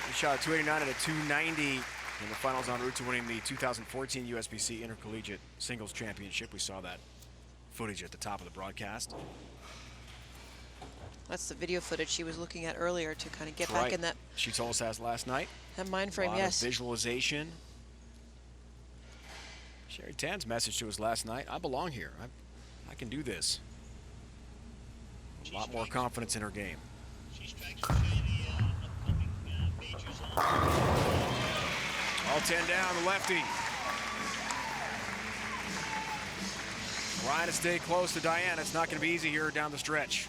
A: He shot a 289 and a 290 in the finals, en route to winning the 2014 USBC Intercollegiate Singles Championship. We saw that footage at the top of the broadcast.
B: That's the video footage she was looking at earlier to kind of get
A: That's
B: back
A: right.
B: in that
A: She told us that last night.
B: mind frame.
A: A lot
B: Yes.
A: of visualization. Sherry Tan's message to us last night: I belong here. I can do this. A lot more confidence in her game.
E: She strikes to show you the upcoming majors.
A: All 10 down, the lefty. Trying to stay close to Diana. It's not going to be easy here down the stretch.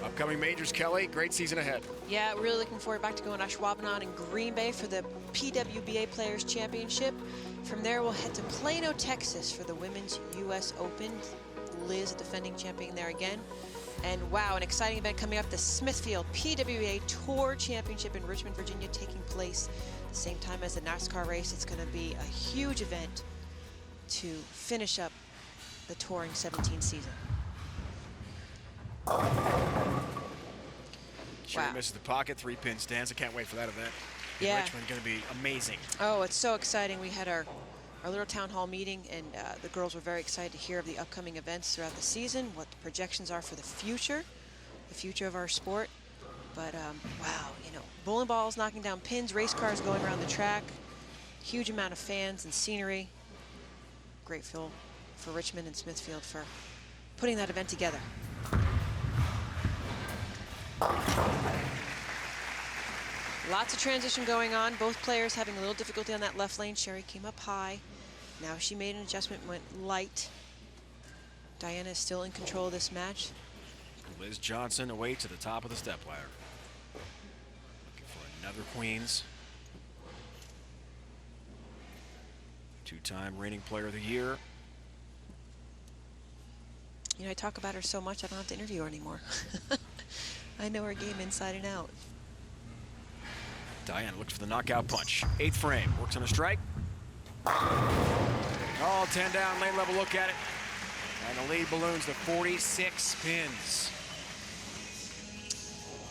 A: Upcoming majors, Kelly. Great season ahead.
B: Yeah, really looking forward back to going to Ashwaubenon in Green Bay for the PWBA Players Championship. From there, we'll head to Plano, Texas for the Women's US Open. Liz, a defending champion there again. And wow, an exciting event coming up, the Smithfield PWBA Tour Championship in Richmond, Virginia, taking place the same time as the NASCAR race. It's going to be a huge event to finish up the touring 17 season.
A: Sherry
B: Wow.
A: misses the pocket, 3-pin stands. I can't wait for that event. In
B: Yeah.
A: Richmond, going to be amazing.
B: Oh, it's so exciting. We had our little town hall meeting, and the girls were very excited to hear of the upcoming events throughout the season, what the projections are for the future of our sport. But wow, you know, bowling balls knocking down pins, race cars going around the track, huge amount of fans and scenery. Grateful for Richmond and Smithfield for putting that event together. Lots of transition going on. Both players having a little difficulty on that left lane. Sherry came up high. Now she made an adjustment, went light. Diana is still in control of this match.
A: Liz Johnson away to the top of the step ladder. Looking for other queens. Two-time reigning player of the year.
B: You know, I talk about her so much I don't have to interview her anymore. I know her game inside and out.
A: Diana looks for the knockout punch. 8th frame, works on a strike. All 10 down, lane level look at it. And the lead balloons to 46 pins.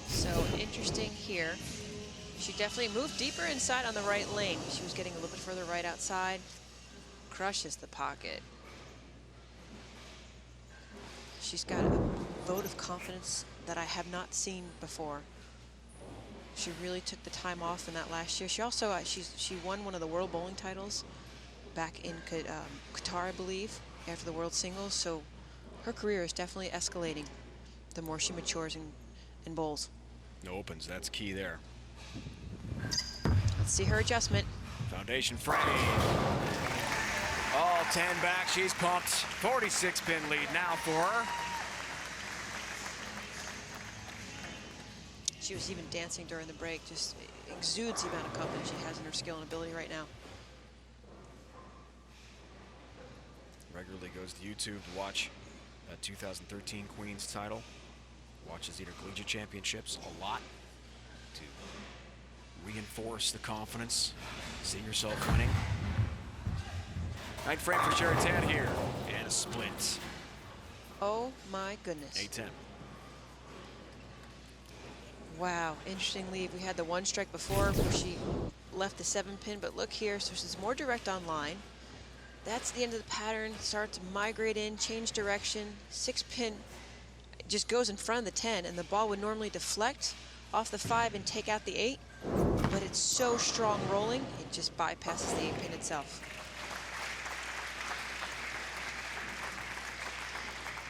B: So interesting here. She definitely moved deeper inside on the right lane. She was getting a little bit further right outside. Crushes the pocket. She's got a vote of confidence that I have not seen before. She really took the time off in that last year. She also she won one of the world bowling titles back in Qatar, I believe, after the world singles. So her career is definitely escalating the more she matures and bowls.
A: No opens, that's key there.
B: Let's see her adjustment.
A: Foundation frame. All 10 back, she's pumped. 46 pin lead now for her.
B: She was even dancing during the break, just exudes the amount of confidence she has in her skill and ability right now.
A: Regularly goes to YouTube to watch that 2013 Queens title. Watches the Intercollegiate Championships a lot to reinforce the confidence, see yourself winning. 9th frame for Sherry Tan here, and a split.
B: Oh my goodness.
A: 8-10.
B: Wow, interesting lead. We had the one strike before where she left the 7-pin, but look here, so she's more direct on line. That's the end of the pattern. Start to migrate in, change direction. 6-pin just goes in front of the 10, and the ball would normally deflect off the 5 and take out the 8, but it's so strong rolling, it just bypasses the 8-pin itself.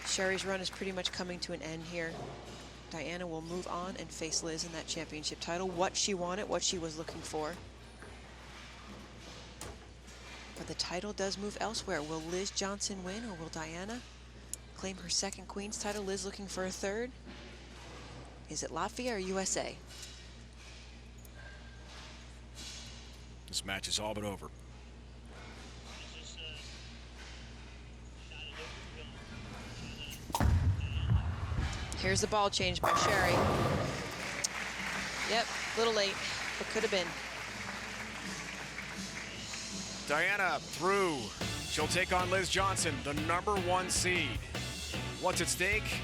B: Sherry's run is pretty much coming to an end here. Diana will move on and face Liz in that championship title. What she wanted, what she was looking for. But the title does move elsewhere. Will Liz Johnson win, or will Diana claim her second Queen's title? Liz looking for a third. Is it Latvia or USA?
A: This match is all but over.
B: Here's the ball change by Sherry. Yep, a little late, but could have been.
A: Diana through. She'll take on Liz Johnson, the #1 seed. What's at stake?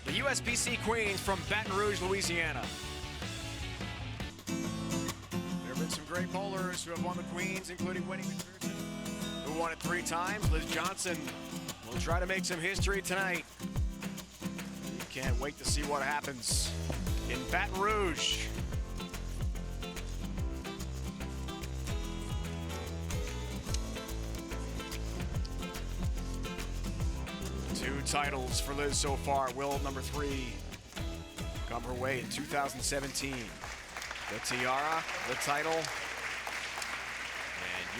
A: The USBC Queens from Baton Rouge, Louisiana. There have been some great bowlers who have won the Queens, including Wendy McPherson, who won it 3 times. Liz Johnson will try to make some history tonight. Can't wait to see what happens in Baton Rouge. Two titles for Liz so far. Will #3 come her way in 2017. The tiara, the title, and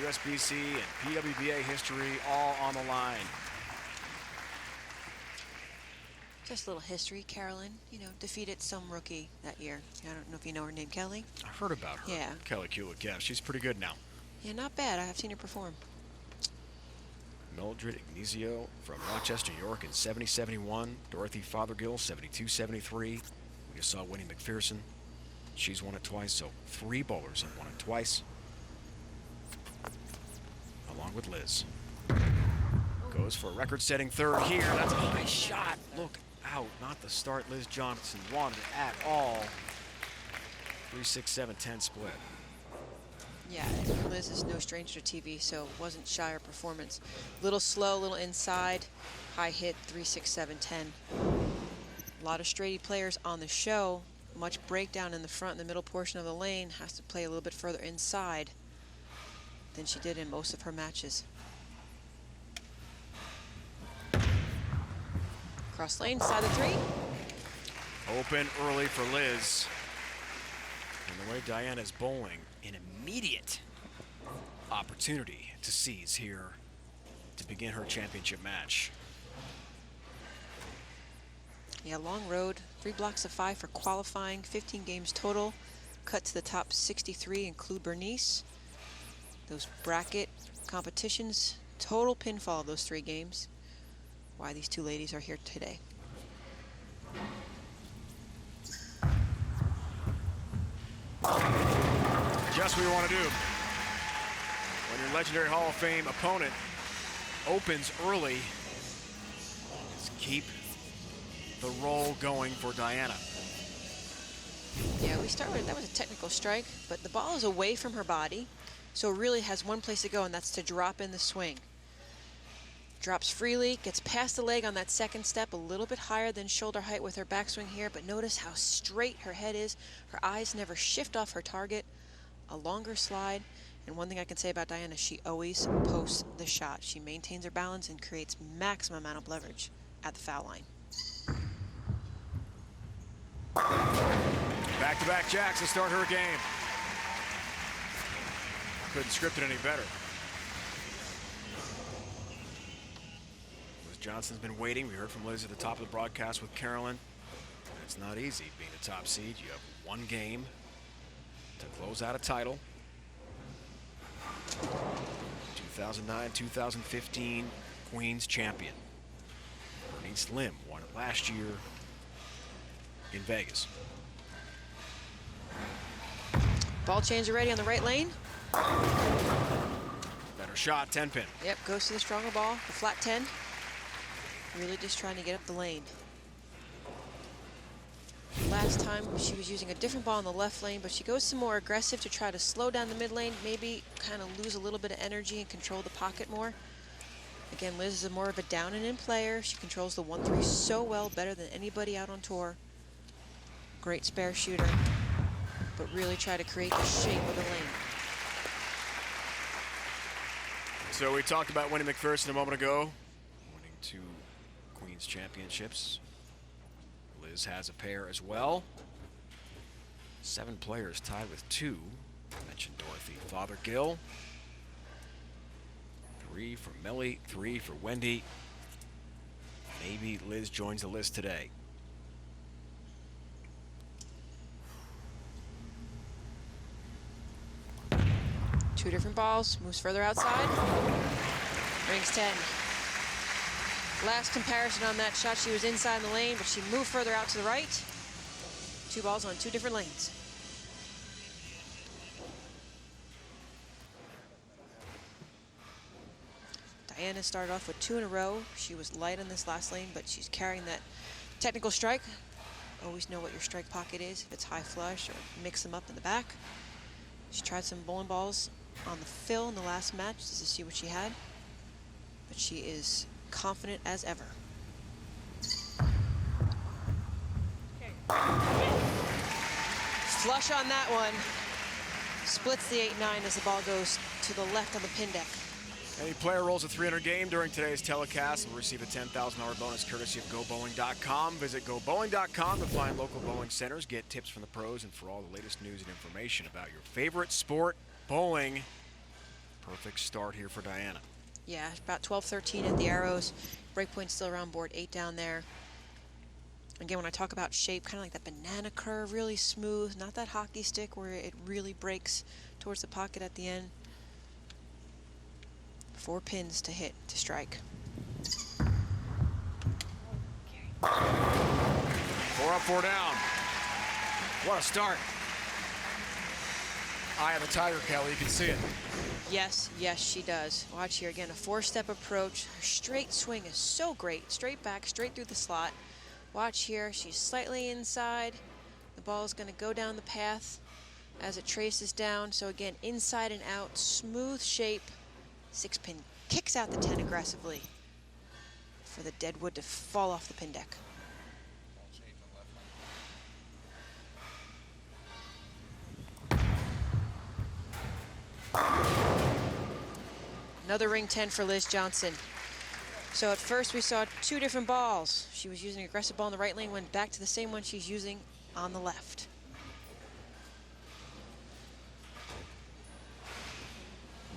A: USBC and PWBA history all on the line.
B: Just a little history. Carolyn, defeated some rookie that year. I don't know if you know her name, Kelly.
A: I heard about her.
B: Yeah.
A: Kelly Kulik, yeah, she's pretty good now.
B: Yeah, not bad. I have seen her perform.
A: Mildred Ignazio from Rochester, New York in 70-71. Dorothy Fothergill, 72-73. We just saw Wendy McPherson. She's won it twice, so 3 bowlers have won it twice. Along with Liz. Goes for a record-setting third here. That's a high shot. Look out, not the start Liz Johnson wanted at all. 3-6-7-10 split.
B: Yeah, Liz is no stranger to TV, so it wasn't shy of performance. Little slow, little inside, high hit, 3-6-7-10. A lot of straighty players on the show. Much breakdown in the front and the middle portion of the lane. Has to play a little bit further inside than she did in most of her matches. Cross lane, side of 3.
A: Open early for Liz. And the way Diana's bowling, an immediate opportunity to seize here to begin her championship match.
B: Yeah, long road, 3 blocks of 5 for qualifying, 15 games total. cut to the top 63 include Bernice. Those bracket competitions, total pinfall of those 3 games. Why these 2 ladies are here today.
A: Just what you want to do. When your legendary Hall of Fame opponent opens early, just keep the roll going for Diana.
B: Yeah, we start with, that was a technical strike, but the ball is away from her body, so it really has one place to go, and that's to drop in the swing. Drops freely, gets past the leg on that second step, a little bit higher than shoulder height with her backswing here, but notice how straight her head is. Her eyes never shift off her target. A longer slide, and one thing I can say about Diana, she always posts the shot. She maintains her balance and creates maximum amount of leverage at the foul line.
A: Back-to-back jacks to start her game. Couldn't script it any better. Liz Johnson's been waiting. We heard from Liz at the top of the broadcast with Carolyn. It's not easy being the top seed. You have 1 game to close out a title. 2009-2015 Queens champion. Bernice Lim won it last year in Vegas.
B: Ball change already on the right lane.
A: Better shot, 10-pin.
B: Yep, goes to the stronger ball, the flat 10. Really just trying to get up the lane. Last time she was using a different ball in the left lane, but she goes some more aggressive to try to slow down the mid lane, maybe kind of lose a little bit of energy and control the pocket more. Again, Liz is more of a down and in player. She controls the 1-3 so well, better than anybody out on tour. Great spare shooter, but really try to create the shape of the lane.
A: So we talked about Wendy McPherson a moment ago, winning 2 Queens championships. Liz has a pair as well. 7 players tied with 2. I mentioned Dorothy Fothergill. 3 for Millie, 3 for Wendy. Maybe Liz joins the list today.
B: Two different balls, moves further outside. Rings 10. Last comparison on that shot, she was inside the lane, but she moved further out to the right. 2 balls on 2 different lanes. Diana started off with 2 in a row. She was light on this last lane, but she's carrying that technical strike. Always know what your strike pocket is, if it's high flush or mix them up in the back. She tried some bowling balls on the fill in the last match just to see what she had, but she is confident as ever. Flush on that one. Splits the 8-9 as the ball goes to the left on the pin deck.
A: Any player rolls a 300 game during today's telecast will receive a $10,000 bonus courtesy of GoBowling.com. Visit GoBowling.com to find local bowling centers, get tips from the pros, and for all the latest news and information about your favorite sport, bowling. Perfect start here for Diana.
B: Yeah, about 12-13 at the arrows. Breakpoint still around board 8 down there. Again, when I talk about shape, kind of like that banana curve, really smooth, not that hockey stick where it really breaks towards the pocket at the end. 4 pins to hit, to strike.
A: 4 up, 4 down. What a start. Eye of the tiger, Kelly, you can see it.
B: Yes, yes, she does. Watch here again, a 4-step approach. Her straight swing is so great. Straight back, straight through the slot. Watch here, she's slightly inside. The ball is going to go down the path as it traces down. So again, inside and out, smooth shape. 6-pin kicks out the 10 aggressively for the deadwood to fall off the pin deck. Another ring 10 for Liz Johnson. So at first we saw 2 different balls. She was using an aggressive ball in the right lane, went back to the same one she's using on the left.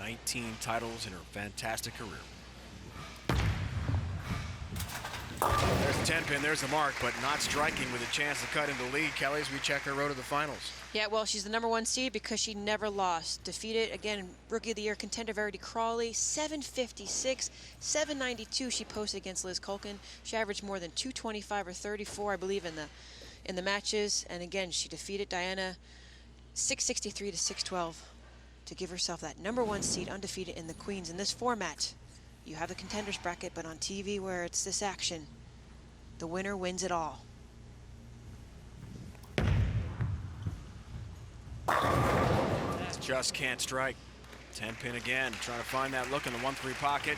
A: $19 titles in her fantastic career. There's 10 pin, there's the mark, but not striking with a chance to cut into the lead. Kelly, as we check her road to the finals.
B: Yeah, well, she's the #1 seed because she never lost. Defeated, again, Rookie of the Year contender Verity Crawley, 756, 792 she posted against Liz Culkin. She averaged more than 225 or 34, I believe, in the matches. And again, she defeated Diana 663 to 612 to give herself that #1 seed undefeated in the Queens. In this format, you have the contenders bracket, but on TV where it's this action, the winner wins it all.
A: Just can't strike. 10 pin again, trying to find that look in the 1-3 pocket.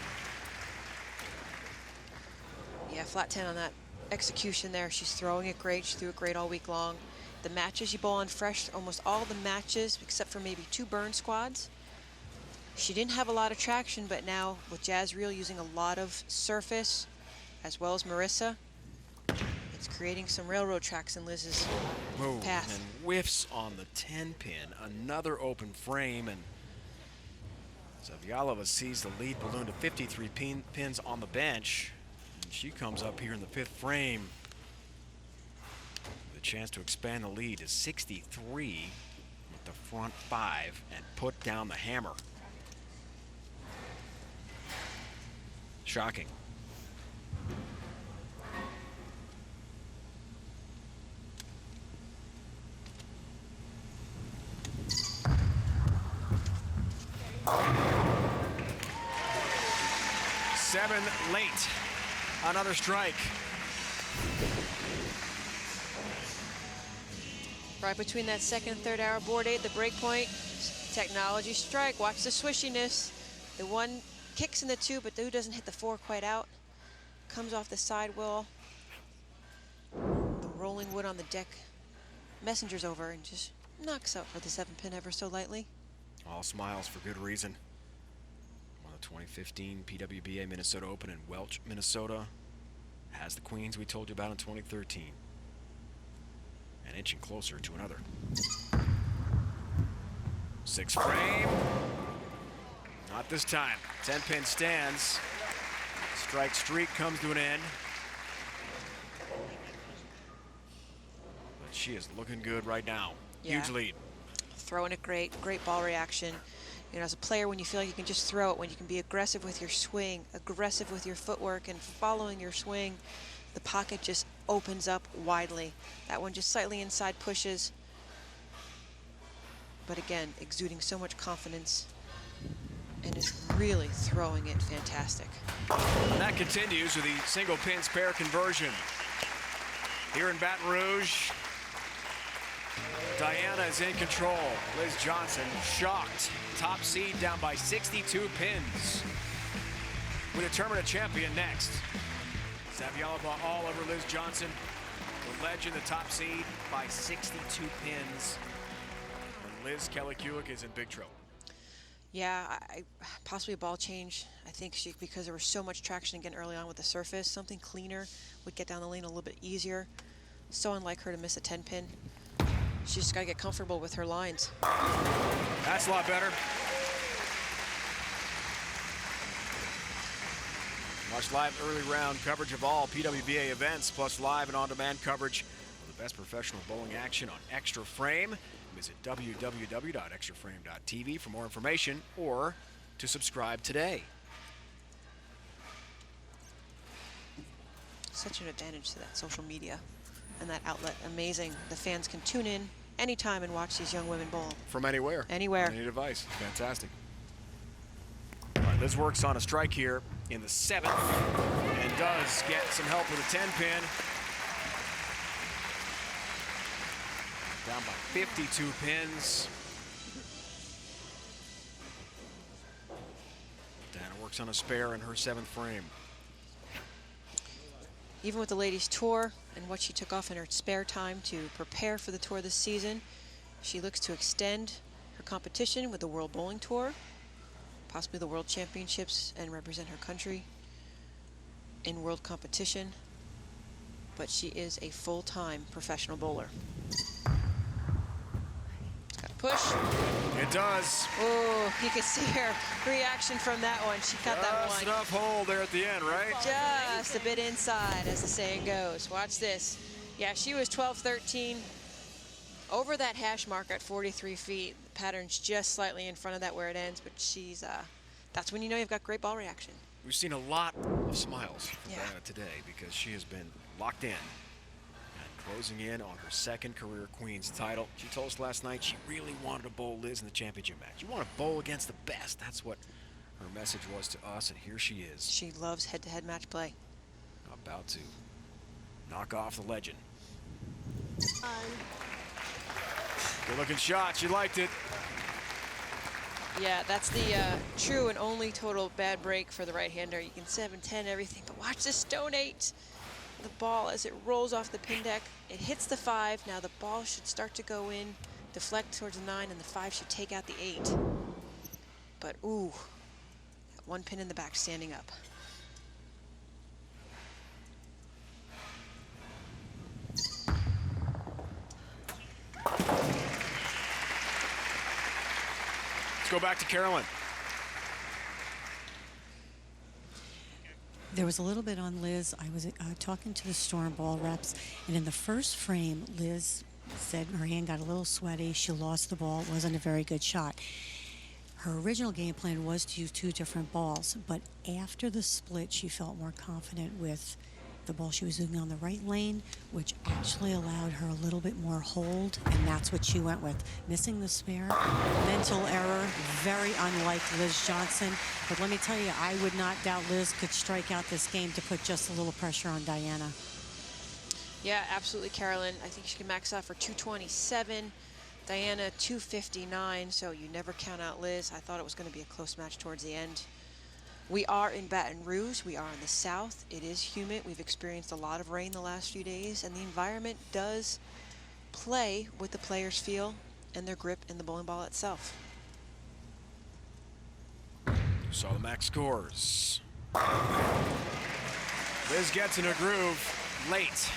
B: Yeah, flat 10 on that execution there. She's throwing it great. She threw it great all week long. The matches you bowl on fresh, almost all the matches, except for maybe 2 burn squads. She didn't have a lot of traction, but now with Jazz Reel using a lot of surface, as well as Marissa, it's creating some railroad tracks in Liz's path.
A: And whiffs on the 10 pin, another open frame, and Zavyalova sees the lead balloon to 53 pins on the bench. And she comes up here in the 5th frame with a chance to expand the lead to 63 with the front 5 and put down the hammer. Shocking. Seven late. Another strike.
B: Right between that 2nd and 3rd hour board 8, the break point, technology strike. Watch the swishiness. The 1 kicks in the 2, but the 2 doesn't hit the 4 quite out. Comes off the sidewall. The rolling wood on the deck messengers over and just knocks out for the 7 pin ever so lightly.
A: All smiles for good reason. Won the 2015 PWBA Minnesota Open in Welch, Minnesota. Has the Queens we told you about in 2013. And inching closer to another. 6 frame. Not this time. 10 pin stands. Strike streak comes to an end. But she is looking good right now.
B: Yeah.
A: Huge lead.
B: Throwing it great ball reaction. You know, as a player, when you feel like you can just throw it, when you can be aggressive with your swing, aggressive with your footwork, and following your swing, the pocket just opens up widely. That one just slightly inside pushes. But again, exuding so much confidence and is really throwing it fantastic.
A: And that continues with the single pin spare conversion. Here in Baton Rouge, Diana is in control. Liz Johnson shocked. Top seed down by 62 pins. We determine a champion next. Zavyalova all over Liz Johnson. The legend, the top seed by 62 pins. And Liz Kelly Kulik is in big trouble.
B: Yeah, possibly a ball change. I think because there was so much traction again early on with the surface, something cleaner would get down the lane a little bit easier. So unlike her to miss a 10 pin. She's just got to get comfortable with her lines.
A: That's a lot better. Watch live early round coverage of all PWBA events, plus live and on-demand coverage of the best professional bowling action on Extra Frame. Visit www.extraframe.tv for more information or to subscribe today.
B: Such an advantage to that social media and that outlet. Amazing. The fans can tune in anytime and watch these young women bowl.
A: From anywhere.
B: Anywhere.
A: Any device. Fantastic. All right, Liz works on a strike here in the 7th and does get some help with a 10 pin. Down by 52 pins. Diana works on a spare in her 7th frame.
B: Even with the ladies tour and what she took off in her spare time to prepare for the tour this season, she looks to extend her competition with the World Bowling Tour, possibly the World Championships, and represent her country in world competition. But she is a full-time professional bowler. Got to push.
A: It does.
B: Oh, you can see her reaction from that one. She cut that
A: Just
B: one.
A: enough hold there at the end, right?
B: Just a bit inside, as the saying goes. Watch this. Yeah, she was 12-13. Over that hash mark at 43 feet. The pattern's just slightly in front of that where it ends, but she's, that's when you know you've got great ball reaction.
A: We've seen a lot of smiles from
B: Yeah.
A: Diana today because she has been locked in and closing in on her second career Queens title. She told us last night she really wanted to bowl Liz in the championship match. You want to bowl against the best. That's what her message was to us, and here she is.
B: She loves head-to-head match play.
A: About to knock off the legend. Good looking shot. She liked it.
B: Yeah, that's the true and only total bad break for the right-hander. You can 7-10 everything, but watch this stone 8. The ball, as it rolls off the pin deck, it hits the 5. Now the ball should start to go in, deflect towards the 9, and the 5 should take out the 8. But, ooh, that one pin in the back standing up.
A: Let's go back to Carolyn.
C: There was a little bit on Liz. I was talking to the Storm ball reps, and in the first frame, Liz said her hand got a little sweaty. She lost the ball. It wasn't a very good shot. Her original game plan was to use 2 different balls, but after the split, she felt more confident with the ball she was doing on the right lane, which actually allowed her a little bit more hold, and that's what she went with. Missing the spare, mental error, very unlike Liz Johnson. But let me tell you, I would not doubt Liz could strike out this game to put just a little pressure on Diana.
B: Yeah, absolutely, Carolyn. I think she can max out for 227. Diana, 259, so you never count out Liz. I thought it was going to be a close match towards the end. We are in Baton Rouge. We are in the south. It is humid. We've experienced a lot of rain the last few days, and the environment does play with the players' feel and their grip in the bowling ball itself.
A: Saw the max scores. Liz gets in a groove late.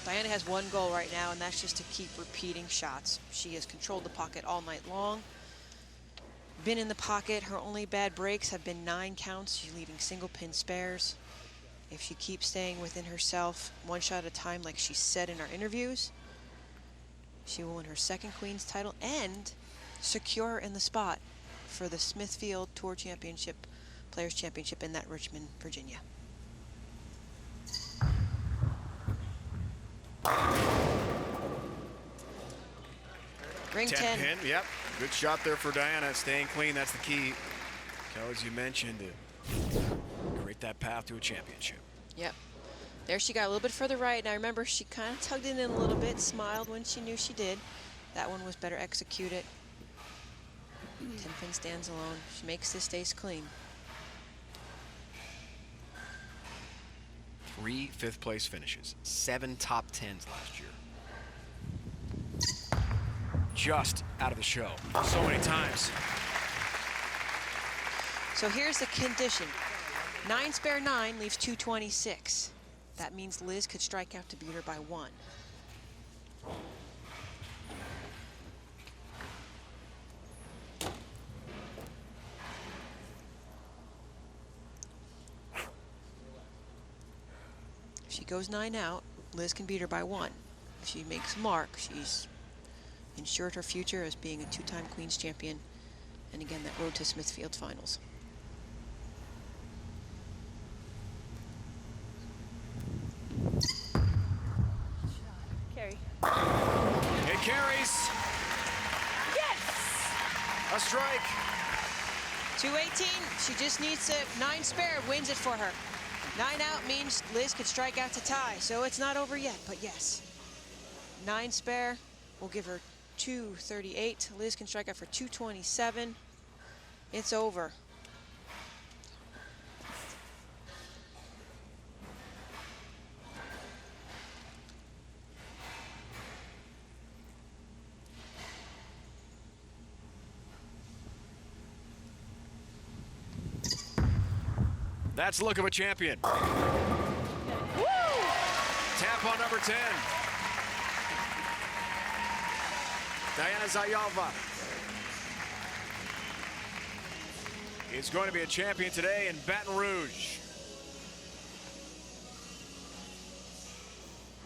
B: Diana has one goal right now, and that's just to keep repeating shots. She has controlled the pocket all night long. Been in the pocket. Her only bad breaks have been 9 counts. She's leaving single pin spares. If she keeps staying within herself, 1 shot at a time, like she said in our interviews, she will win her second Queens title and secure her in the spot for the Smithfield Tour Championship, Players Championship in that Richmond, Virginia. Ring 10.
A: Pin, yep. Good shot there for Diana. Staying clean, that's the key. As you mentioned, to create that path to a championship.
B: Yep. There she got a little bit further right. Now remember, she kind of tugged it in a little bit, smiled when she knew she did. That one was better executed. 10 pin stands alone. She makes this stays clean.
A: 3 fifth-place finishes, 7 top 10s last year. Just out of the show so many times.
B: So here's the condition. 9 spare 9 leaves 226. That means Liz could strike out to beat her by 1. If she goes 9 out, Liz can beat her by 1. If she makes a mark, she's ensured her future as being a 2-time Queens champion, and again, that road to Smithfield finals.
G: Carry.
A: It carries.
G: Yes!
A: A strike.
B: 218, she just needs to 9 spare, wins it for her. 9 out means Liz could strike out to tie, so it's not over yet, but yes. 9 spare will give her 238. Liz can strike out for 227. It's over.
A: That's the look of a champion. Woo! Tap on number 10. Diana Zavjalova is going to be a champion today in Baton Rouge.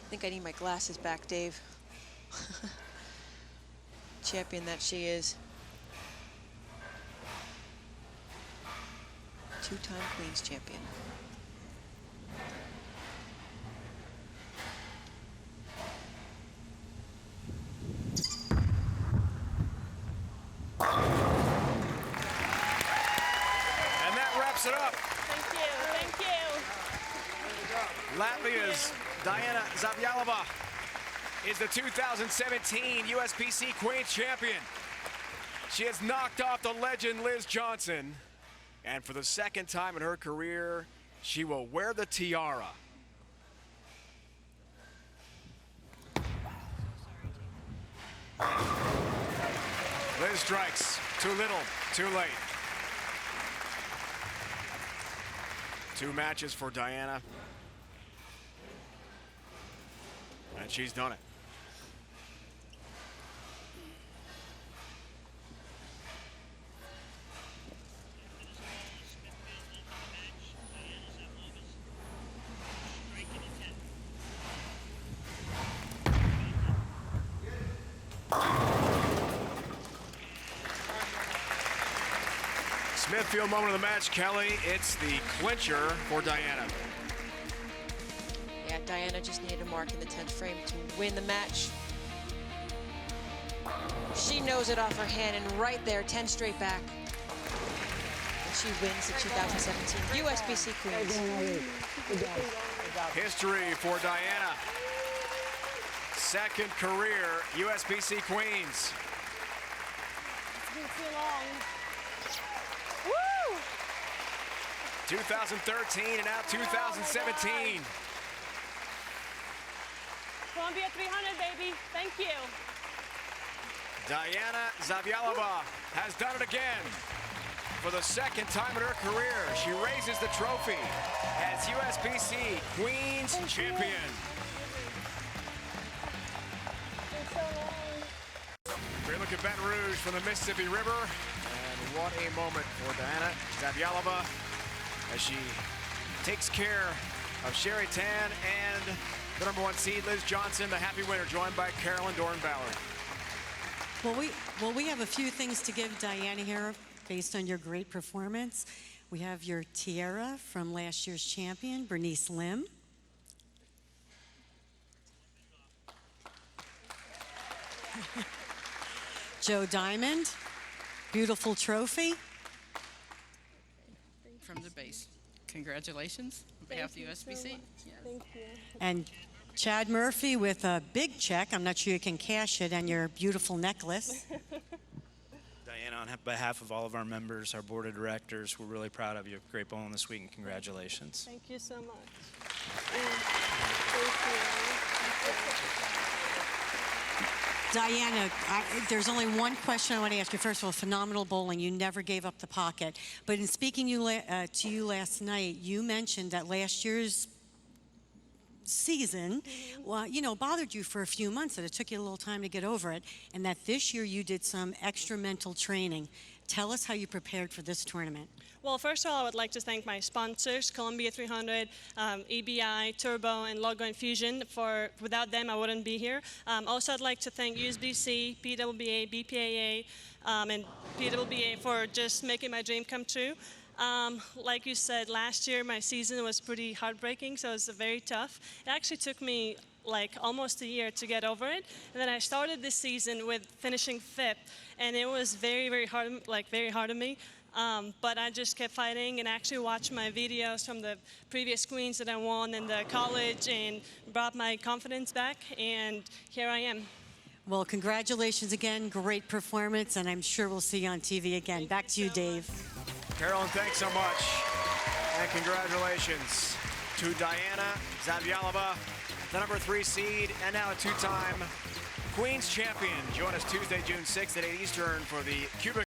B: I think I need my glasses back, Dave. Champion that she is. Two-time Queens champion.
A: And that wraps it up.
I: Thank you, thank you.
A: Latvia's Diana Zavjalova is the 2017 USBC Queens champion. She has knocked off the legend Liz Johnson, and for the second time in her career, she will wear the tiara. Liz strikes. Too little, too late. 2 matches for Diana. And she's done it. Smithfield moment of the match, Kelly. It's the clincher for Diana.
B: Yeah, Diana just needed a mark in the 10th frame to win the match. She knows it off her hand, and right there, 10 straight back. And she wins the 2017 USBC Queens.
A: History for Diana. Second career USBC Queens.
I: It's been too long. Woo!
A: 2013 and now 2017.
I: Columbia 300, baby. Thank you.
A: Diana Zavjalova has done it again. For the second time in her career, she raises the trophy as USBC Queens champion. Great look at Baton Rouge from the Mississippi River. And what a moment for Diana Zavjalova as she takes care of Sherry Tan and the #1 seed, Liz Johnson, the happy winner, joined by Carolyn Doran-Ballard.
C: Well, we have a few things to give Diana here based on your great performance. We have your tiara from last year's champion, Bernice Lim. Joe Diamond, beautiful trophy.
J: From the base. Congratulations on behalf of the USBC.
I: Thank you.
C: And Chad Murphy with a big check. I'm not sure you can cash it, and your beautiful necklace.
K: Diana, on behalf of all of our members, our board of directors, we're really proud of you. Great bowling this week, and congratulations.
I: Thank you so much. Thank you.
C: Diana, there's only one question I want to ask you. First of all, phenomenal bowling. You never gave up the pocket. But in speaking to you last night, you mentioned that last year's season, well, you know, bothered you for a few months, that it took you a little time to get over it, and that this year you did some extra mental training. Tell us how you prepared for this tournament.
I: Well, first of all, I would like to thank my sponsors, Columbia 300, EBI, Turbo, and Logo Infusion. Without them, I wouldn't be here. Also, I'd like to thank USBC, PWBA, BPAA, and PWBA for just making my dream come true. Like you said, last year my season was pretty heartbreaking, so it was very tough. It actually took me like almost a year to get over it, and then I started this season with finishing 5th, and it was very, very hard, very hard on me. But I just kept fighting and actually watched my videos from the previous Queens that I won in the college and brought my confidence back, and here I am.
C: Well, congratulations again. Great performance, and I'm sure we'll see you on TV again. Back to you, Dave.
A: Carolyn, thanks so much. And congratulations to Diana Zavjalova, the #3 seed, and now a 2-time Queens champion. Join us Tuesday, June 6th at 8 Eastern for the Cubic